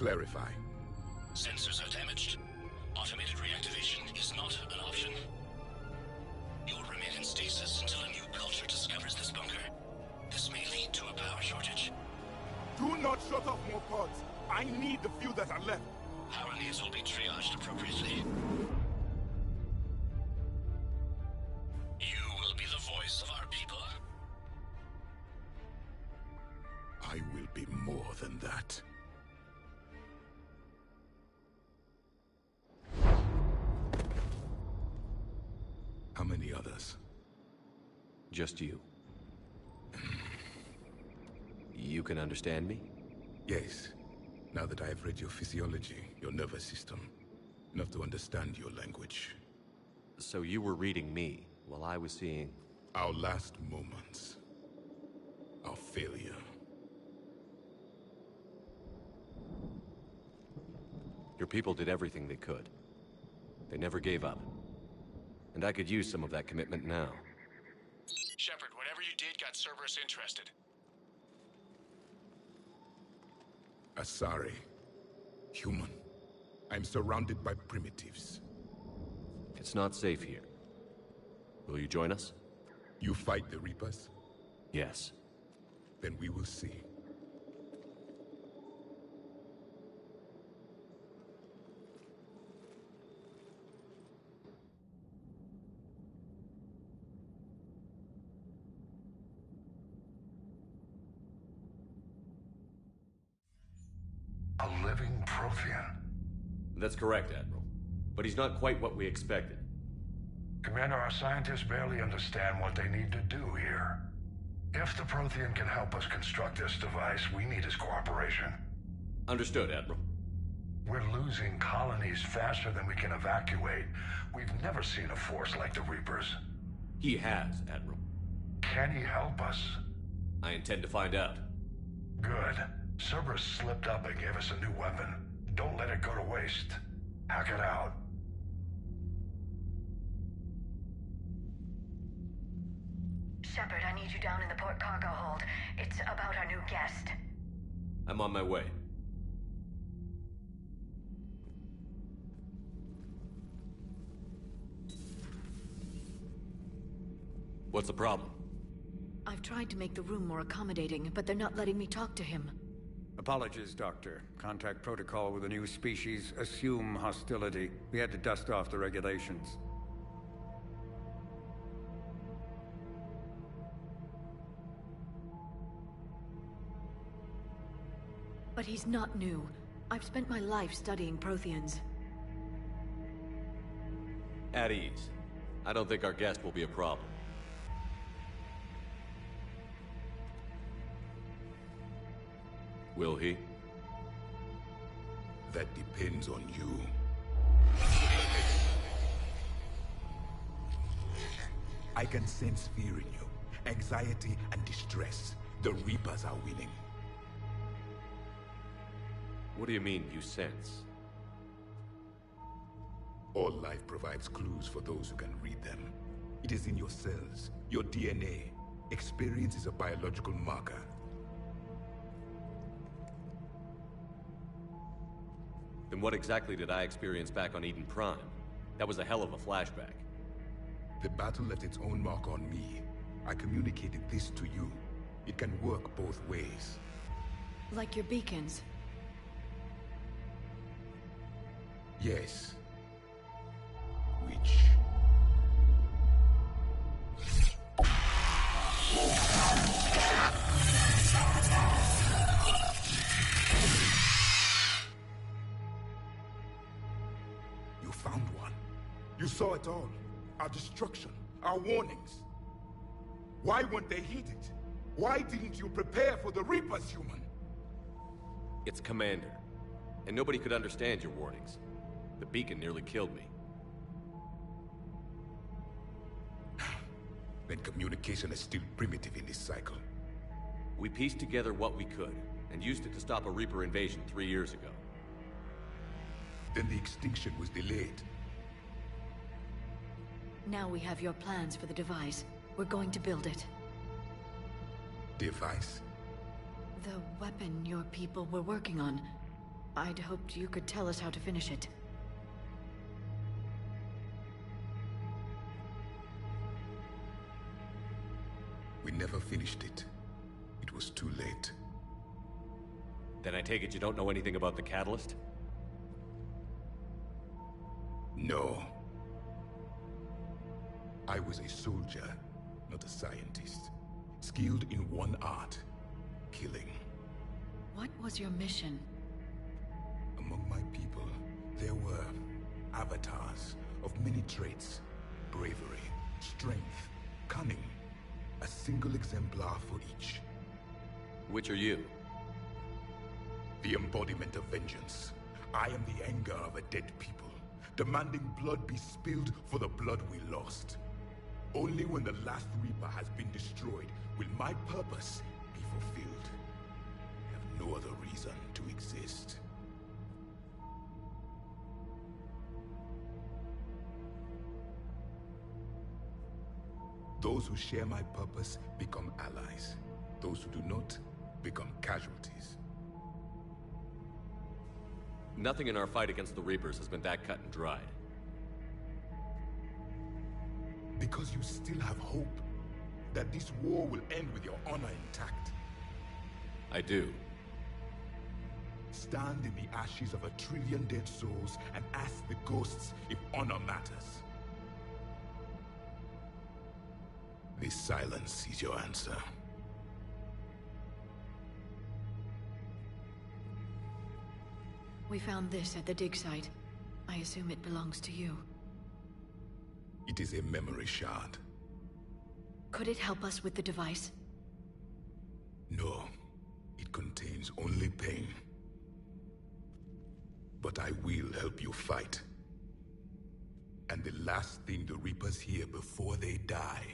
Clarify. Sensors are damaged. Automated reactivation is not an option. You'll remain in stasis until a new culture discovers this bunker. This may lead to a power shortage. Do not shut off more pods. I need the few that are left. Power needs will be triaged appropriately. You will be the voice of our people. I will be more than that. Just you. You can understand me? Yes. Now that I have read your physiology, your nervous system, enough to understand your language. So you were reading me, while I was seeing... Our last moments. Our failure. Your people did everything they could. They never gave up. And I could use some of that commitment now. Shepard, whatever you did got Cerberus interested. Asari. Human. I'm surrounded by primitives. It's not safe here. Will you join us? You fight the Reapers? Yes. Then we will see. A living Prothean? That's correct, Admiral. But he's not quite what we expected. Commander, our scientists barely understand what they need to do here. If the Prothean can help us construct this device, we need his cooperation. Understood, Admiral. We're losing colonies faster than we can evacuate. We've never seen a force like the Reapers. He has, Admiral. Can he help us? I intend to find out. Good. Cerberus slipped up and gave us a new weapon. Don't let it go to waste. Hack it out. Shepard, I need you down in the port cargo hold. It's about our new guest. I'm on my way. What's the problem? I've tried to make the room more accommodating, but they're not letting me talk to him. Apologies, Doctor. Contact protocol with a new species. Assume hostility. We had to dust off the regulations. But he's not new. I've spent my life studying Protheans. At ease. I don't think our guest will be a problem. Will he? That depends on you. I can sense fear in you, anxiety and distress. The Reapers are winning. What do you mean, you sense? All life provides clues for those who can read them. It is in your cells, your DNA. Experience is a biological marker. Then what exactly did I experience back on Eden Prime? That was a hell of a flashback. The battle left its own mark on me. I communicated this to you. It can work both ways. Like your beacons. Yes. Which... You found one. You saw it all. Our destruction, our warnings. Why weren't they heeded? Why didn't you prepare for the Reapers, human? It's Commander. And nobody could understand your warnings. The beacon nearly killed me. Then communication is still primitive in this cycle. We pieced together what we could, and used it to stop a Reaper invasion 3 years ago. Then the extinction was delayed. Now we have your plans for the device. We're going to build it. Device? The weapon your people were working on. I'd hoped you could tell us how to finish it. We never finished it. It was too late. Then I take it you don't know anything about the catalyst? No. I was a soldier, not a scientist. Skilled in one art, killing. What was your mission? Among my people, there were avatars of many traits. Bravery, strength, cunning. A single exemplar for each. Which are you? The embodiment of vengeance. I am the anger of a dead people, demanding blood be spilled for the blood we lost. Only when the last Reaper has been destroyed will my purpose be fulfilled. I have no other reason to exist. Those who share my purpose become allies. Those who do not become casualties. Nothing in our fight against the Reapers has been that cut and dried. Because you still have hope that this war will end with your honor intact. I do. Stand in the ashes of 1 trillion dead souls and ask the ghosts if honor matters. This silence is your answer. We found this at the dig site. I assume it belongs to you. It is a memory shard. Could it help us with the device? No. It contains only pain. But I will help you fight. And the last thing the Reapers hear before they die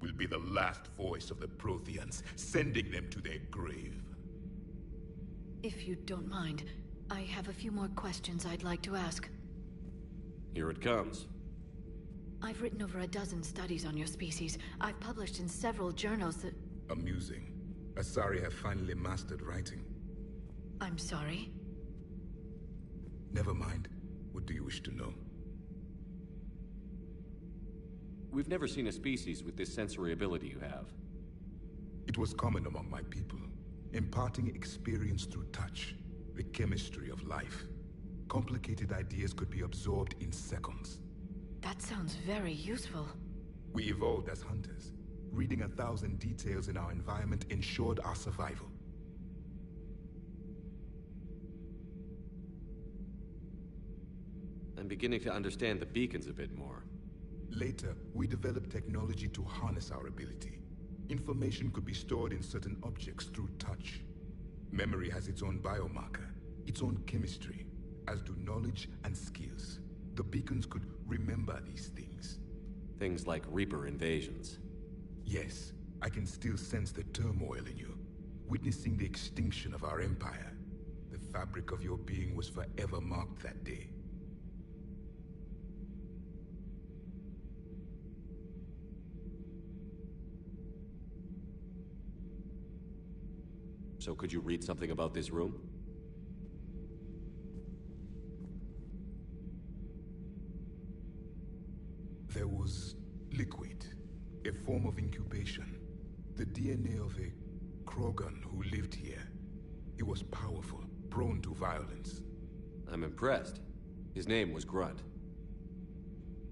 will be the last voice of the Protheans, sending them to their grave. If you don't mind, I have a few more questions I'd like to ask. Here it comes. I've written over a dozen studies on your species. I've published in several journals that... Amusing. Asari have finally mastered writing. I'm sorry? Never mind. What do you wish to know? We've never seen a species with this sensory ability you have. It was common among my people, imparting experience through touch, the chemistry of life. Complicated ideas could be absorbed in seconds. That sounds very useful. We evolved as hunters. Reading 1,000 details in our environment ensured our survival. I'm beginning to understand the beacons a bit more. Later, we developed technology to harness our ability. Information could be stored in certain objects through touch. Memory has its own biomarker, its own chemistry, as do knowledge and skills. The beacons could remember these things. Things like Reaper invasions. Yes, I can still sense the turmoil in you, witnessing the extinction of our empire. The fabric of your being was forever marked that day. So could you read something about this room? There was liquid, a form of incubation. The DNA of a Krogan who lived here. He was powerful, prone to violence. I'm impressed. His name was Grunt.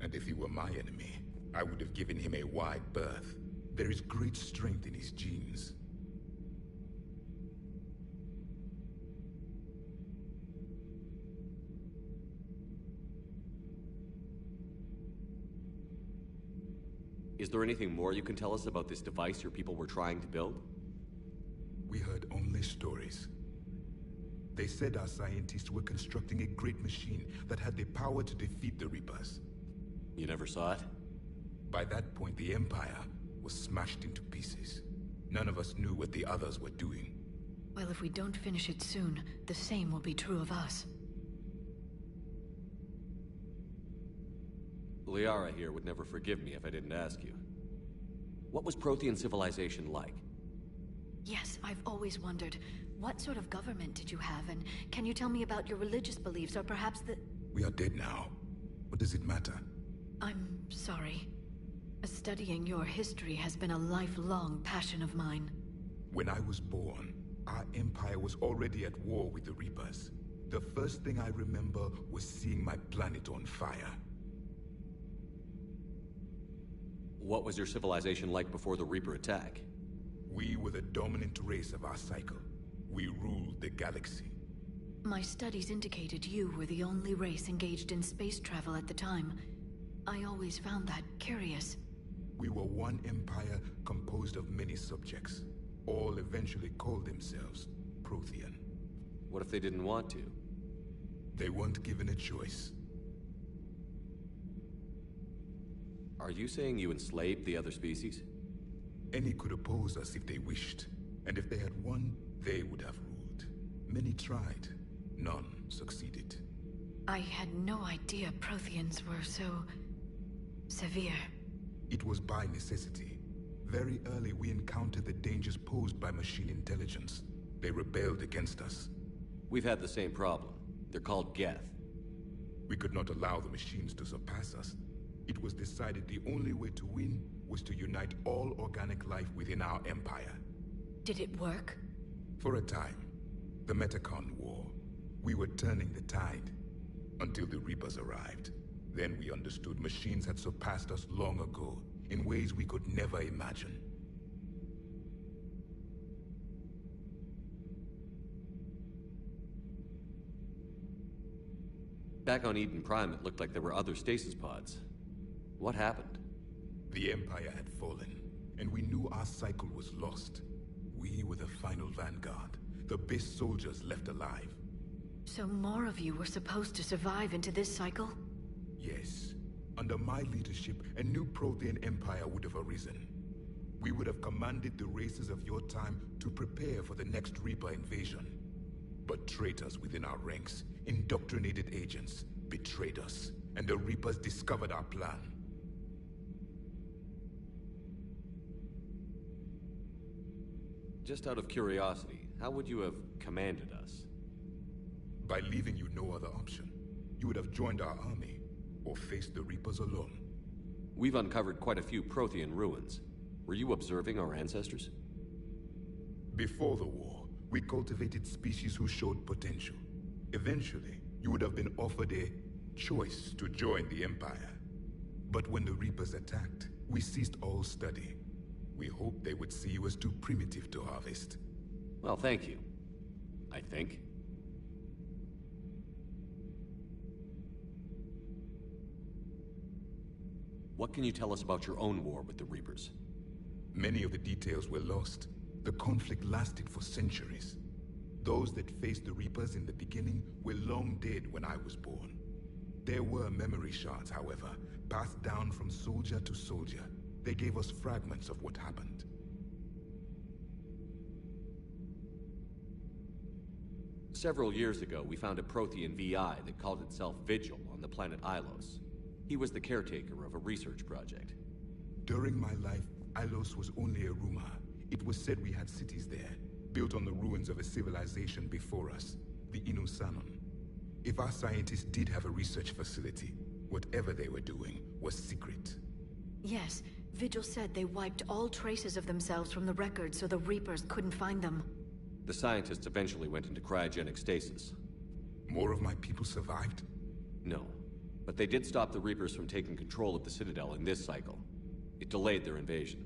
And if he were my enemy, I would have given him a wide berth. There is great strength in his genes. Is there anything more you can tell us about this device your people were trying to build? We heard only stories. They said our scientists were constructing a great machine that had the power to defeat the Reapers. You never saw it? By that point, the Empire was smashed into pieces. None of us knew what the others were doing. Well, if we don't finish it soon, the same will be true of us. Liara here would never forgive me if I didn't ask you. What was Prothean civilization like? Yes, I've always wondered. What sort of government did you have, and can you tell me about your religious beliefs, or perhaps the... We are dead now. What does it matter? I'm sorry. Studying your history has been a lifelong passion of mine. When I was born, our empire was already at war with the Reapers. The first thing I remember was seeing my planet on fire. What was your civilization like before the Reaper attack? We were the dominant race of our cycle. We ruled the galaxy. My studies indicated you were the only race engaged in space travel at the time. I always found that curious. We were one empire composed of many subjects. All eventually called themselves Prothean. What if they didn't want to? They weren't given a choice. Are you saying you enslaved the other species? Any could oppose us if they wished. And if they had won, they would have ruled. Many tried. None succeeded. I had no idea Protheans were so... severe. It was by necessity. Very early we encountered the dangers posed by machine intelligence. They rebelled against us. We've had the same problem. They're called Geth. We could not allow the machines to surpass us. It was decided the only way to win was to unite all organic life within our empire. Did it work? For a time. The Metacon War. We were turning the tide. Until the Reapers arrived. Then we understood machines had surpassed us long ago, in ways we could never imagine. Back on Eden Prime, it looked like there were other stasis pods. What happened? The Empire had fallen, and we knew our cycle was lost. We were the final vanguard, the best soldiers left alive. So more of you were supposed to survive into this cycle? Yes. Under my leadership, a new Prothean empire would have arisen. We would have commanded the races of your time to prepare for the next Reaper invasion. But traitors within our ranks, indoctrinated agents, betrayed us, and the Reapers discovered our plan. Just out of curiosity, how would you have commanded us? By leaving you no other option. You would have joined our army, or faced the Reapers alone. We've uncovered quite a few Prothean ruins. Were you observing our ancestors? Before the war, we cultivated species who showed potential. Eventually, you would have been offered a choice to join the Empire. But when the Reapers attacked, we ceased all study. We hoped they would see you as too primitive to harvest. Well, thank you. I think. What can you tell us about your own war with the Reapers? Many of the details were lost. The conflict lasted for centuries. Those that faced the Reapers in the beginning were long dead when I was born. There were memory shards, however, passed down from soldier to soldier. They gave us fragments of what happened. Several years ago, we found a Prothean VI that called itself Vigil on the planet Ilos. He was the caretaker of a research project. During my life, Ilos was only a rumor. It was said we had cities there, built on the ruins of a civilization before us, the Inusanon. If our scientists did have a research facility, whatever they were doing was secret. Yes, Vigil said they wiped all traces of themselves from the records so the Reapers couldn't find them. The scientists eventually went into cryogenic stasis. More of my people survived? No. But they did stop the Reapers from taking control of the Citadel in this cycle. It delayed their invasion.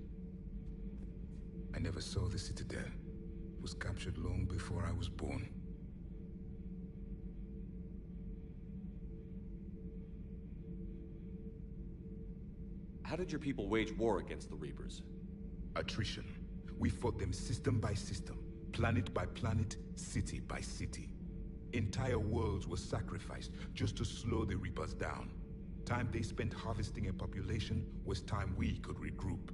I never saw the Citadel. It was captured long before I was born. How did your people wage war against the Reapers? Attrition. We fought them system by system, planet by planet, city by city. Entire worlds were sacrificed just to slow the Reapers down. Time they spent harvesting a population was time we could regroup.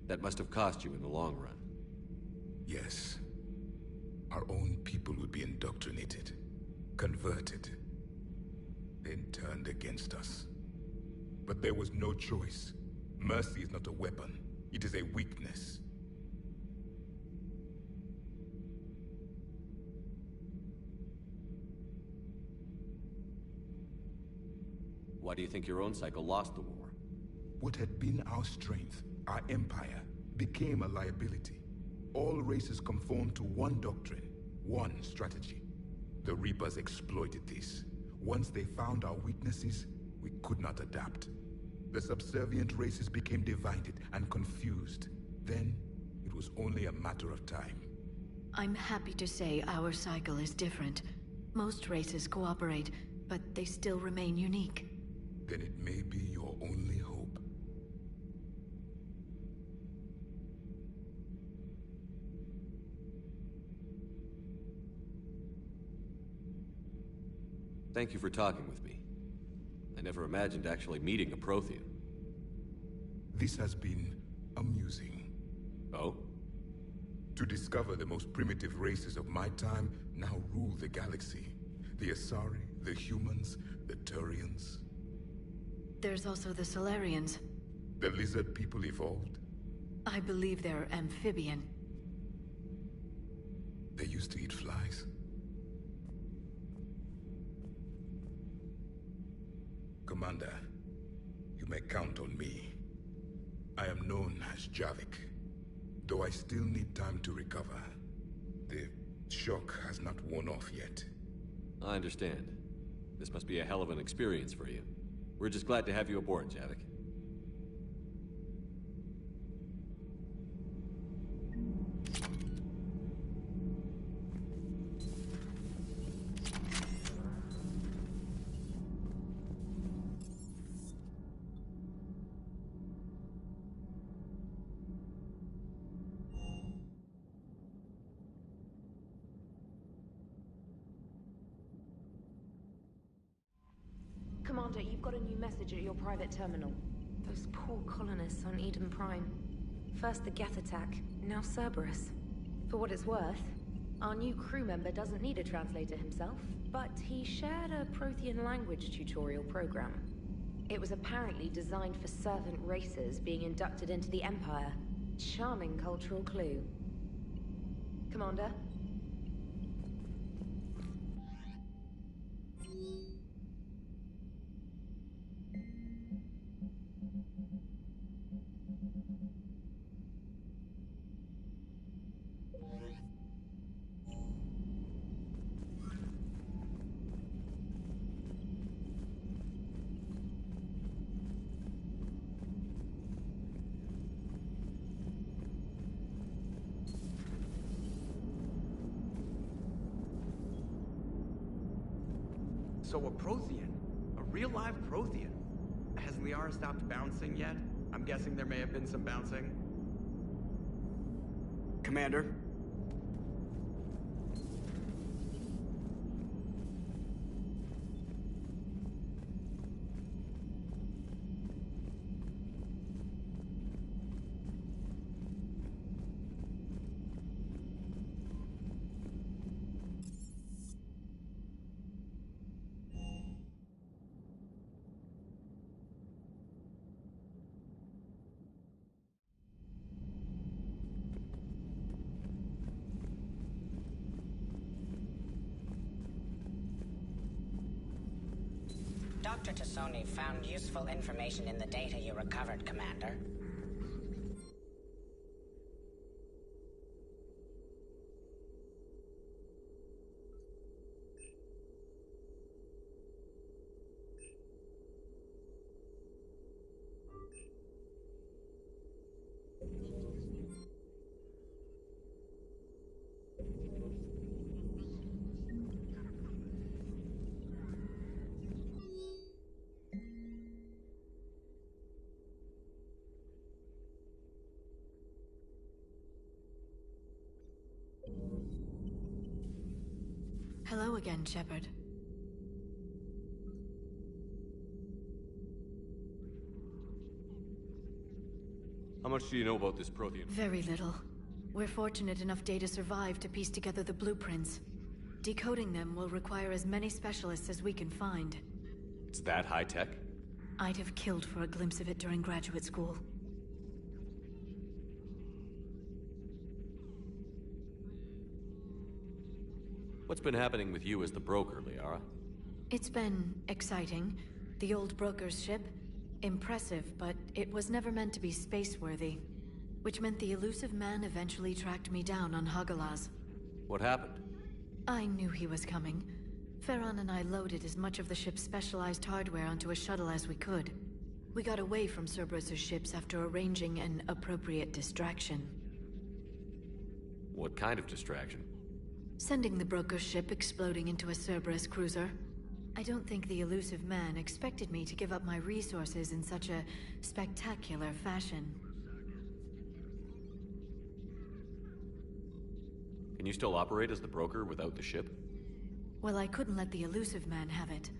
That must have cost you in the long run. Yes. Our own people would be indoctrinated, converted, then turned against us. But there was no choice. Mercy is not a weapon. It is a weakness. Why do you think your own cycle lost the war? What had been our strength, our empire, became a liability. All races conformed to one doctrine, one strategy. The Reapers exploited this. Once they found our weaknesses, we could not adapt. The subservient races became divided and confused. Then, it was only a matter of time. I'm happy to say our cycle is different. Most races cooperate, but they still remain unique. Then it may be your only hope. Thank you for talking with me. I never imagined actually meeting a Prothean. This has been amusing. Oh? To discover the most primitive races of my time now rule the galaxy. The Asari, the humans, the Turians. There's also the Solarians. The lizard people evolved. I believe they're amphibian. They used to eat flies. Commander, you may count on me. I am known as Javik, though I still need time to recover. The shock has not worn off yet. I understand. This must be a hell of an experience for you. We're just glad to have you aboard, Javik. Commander, you've got a new message at your private terminal. Those poor colonists on Eden Prime. First the Geth attack, now Cerberus. For what it's worth, our new crew member doesn't need a translator himself, but he shared a Prothean language tutorial program. It was apparently designed for servant races being inducted into the Empire. Charming cultural clue. Commander? So a Prothean? A real live Prothean? Has Liara stopped bouncing yet? I'm guessing there may have been some bouncing. Commander? Dr. Tassoni found useful information in the data you recovered, Commander. Hello again, Shepard. How much do you know about this Prothean? Very little. We're fortunate enough Data survived to piece together the blueprints. Decoding them will require as many specialists as we can find. It's that high-tech? I'd have killed for a glimpse of it during graduate school. What's been happening with you as the broker, Liara? It's been exciting. The old broker's ship. Impressive, but it was never meant to be space-worthy. Which meant the elusive man eventually tracked me down on Hagalaz. What happened? I knew he was coming. Farron and I loaded as much of the ship's specialized hardware onto a shuttle as we could. We got away from Cerberus' ships after arranging an appropriate distraction. What kind of distraction? Sending the broker's ship exploding into a Cerberus cruiser. I don't think the elusive man expected me to give up my resources in such a spectacular fashion. Can you still operate as the broker without the ship? Well, I couldn't let the elusive man have it.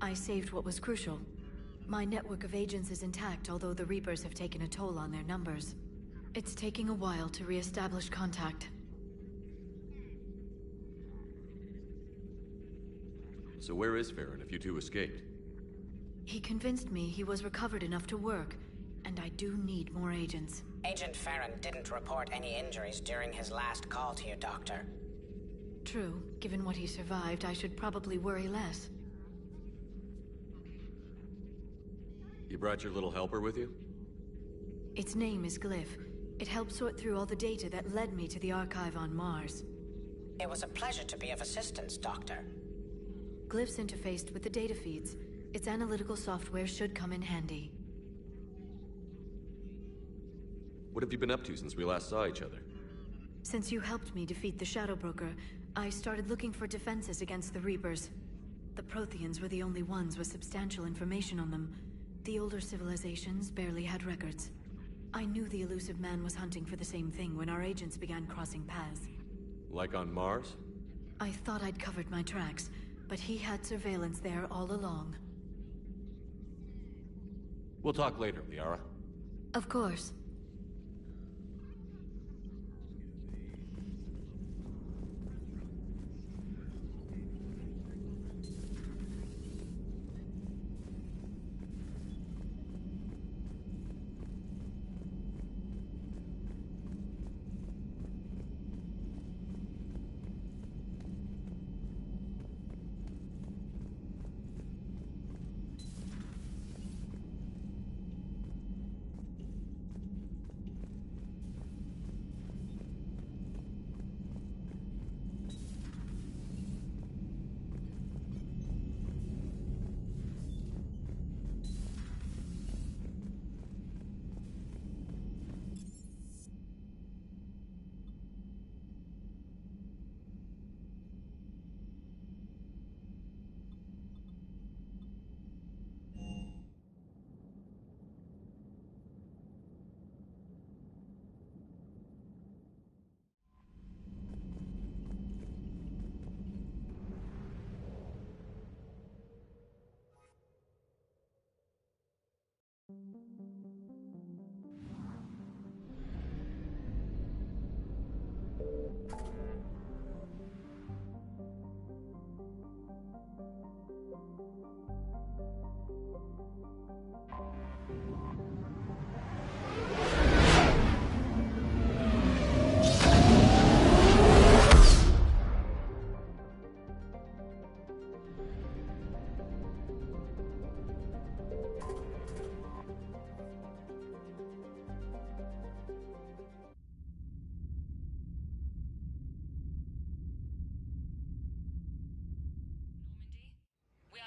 I saved what was crucial. My network of agents is intact, although the Reapers have taken a toll on their numbers. It's taking a while to re-establish contact. So where is Farron if you two escaped? He convinced me he was recovered enough to work, and I do need more agents. Agent Farron didn't report any injuries during his last call to you, Doctor. True. Given what he survived, I should probably worry less. You brought your little helper with you? Its name is Glyph. It helped sort through all the data that led me to the archive on Mars. It was a pleasure to be of assistance, Doctor. Glyph's interfaced with the data feeds. Its analytical software should come in handy. What have you been up to since we last saw each other? Since you helped me defeat the Shadow Broker, I started looking for defenses against the Reapers. The Protheans were the only ones with substantial information on them. The older civilizations barely had records. I knew the elusive man was hunting for the same thing when our agents began crossing paths. Like on Mars? I thought I'd covered my tracks, but he had surveillance there all along. We'll talk later, Liara. Of course.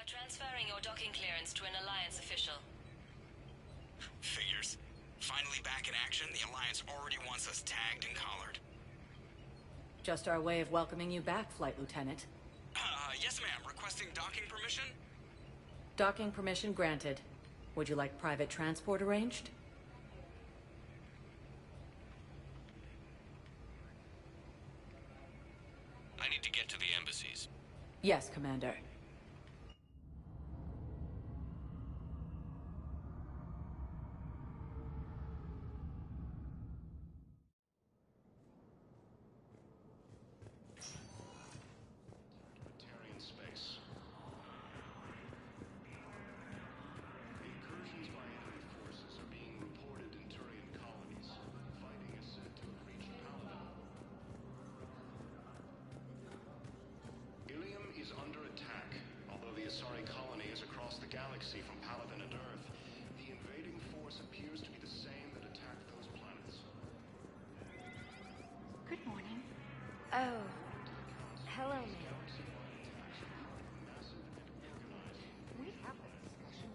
Transferring your docking clearance to an Alliance official. Figures. Finally back in action, the Alliance already wants us tagged and collared. Just our way of welcoming you back, Flight Lieutenant. Yes ma'am. Requesting docking permission? Docking permission granted. Would you like private transport arranged? I need to get to the embassies. Yes, Commander. Oh. Hello, ma'am. We have a discussion.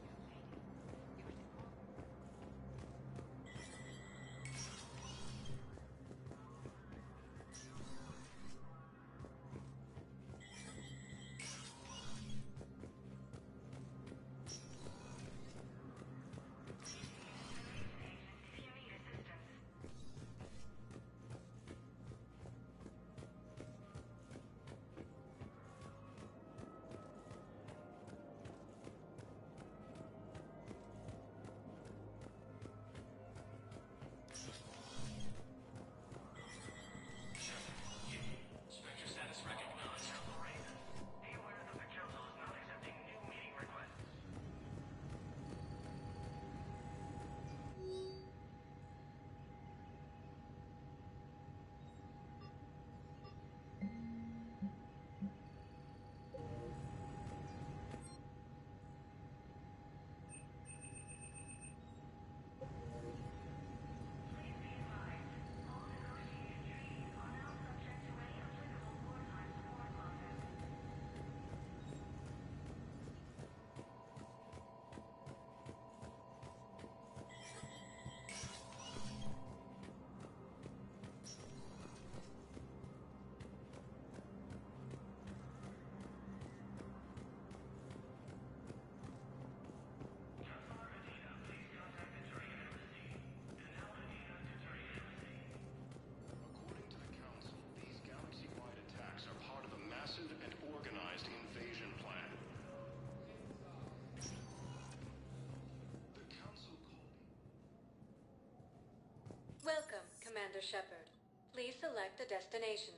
Commander Shepard. Please select a destination.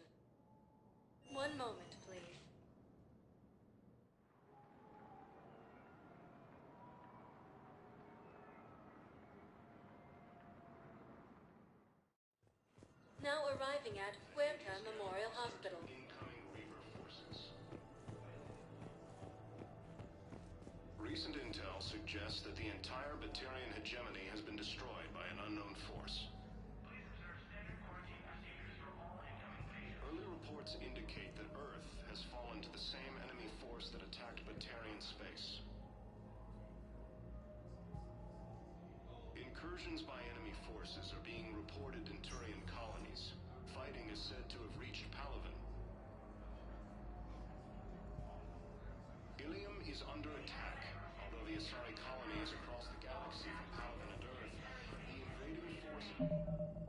One moment, please. Now arriving at Huerta Memorial Hospital. Recent intel suggests that the entire Batarian hegemony has been destroyed by an unknown force. Early reports indicate that Earth has fallen to the same enemy force that attacked Batarian space. Incursions by enemy forces are being reported in Turian colonies. Fighting is said to have reached Palaven. Ilium is under attack. Although the Asari colony is across the galaxy from Palaven and Earth, the invading force...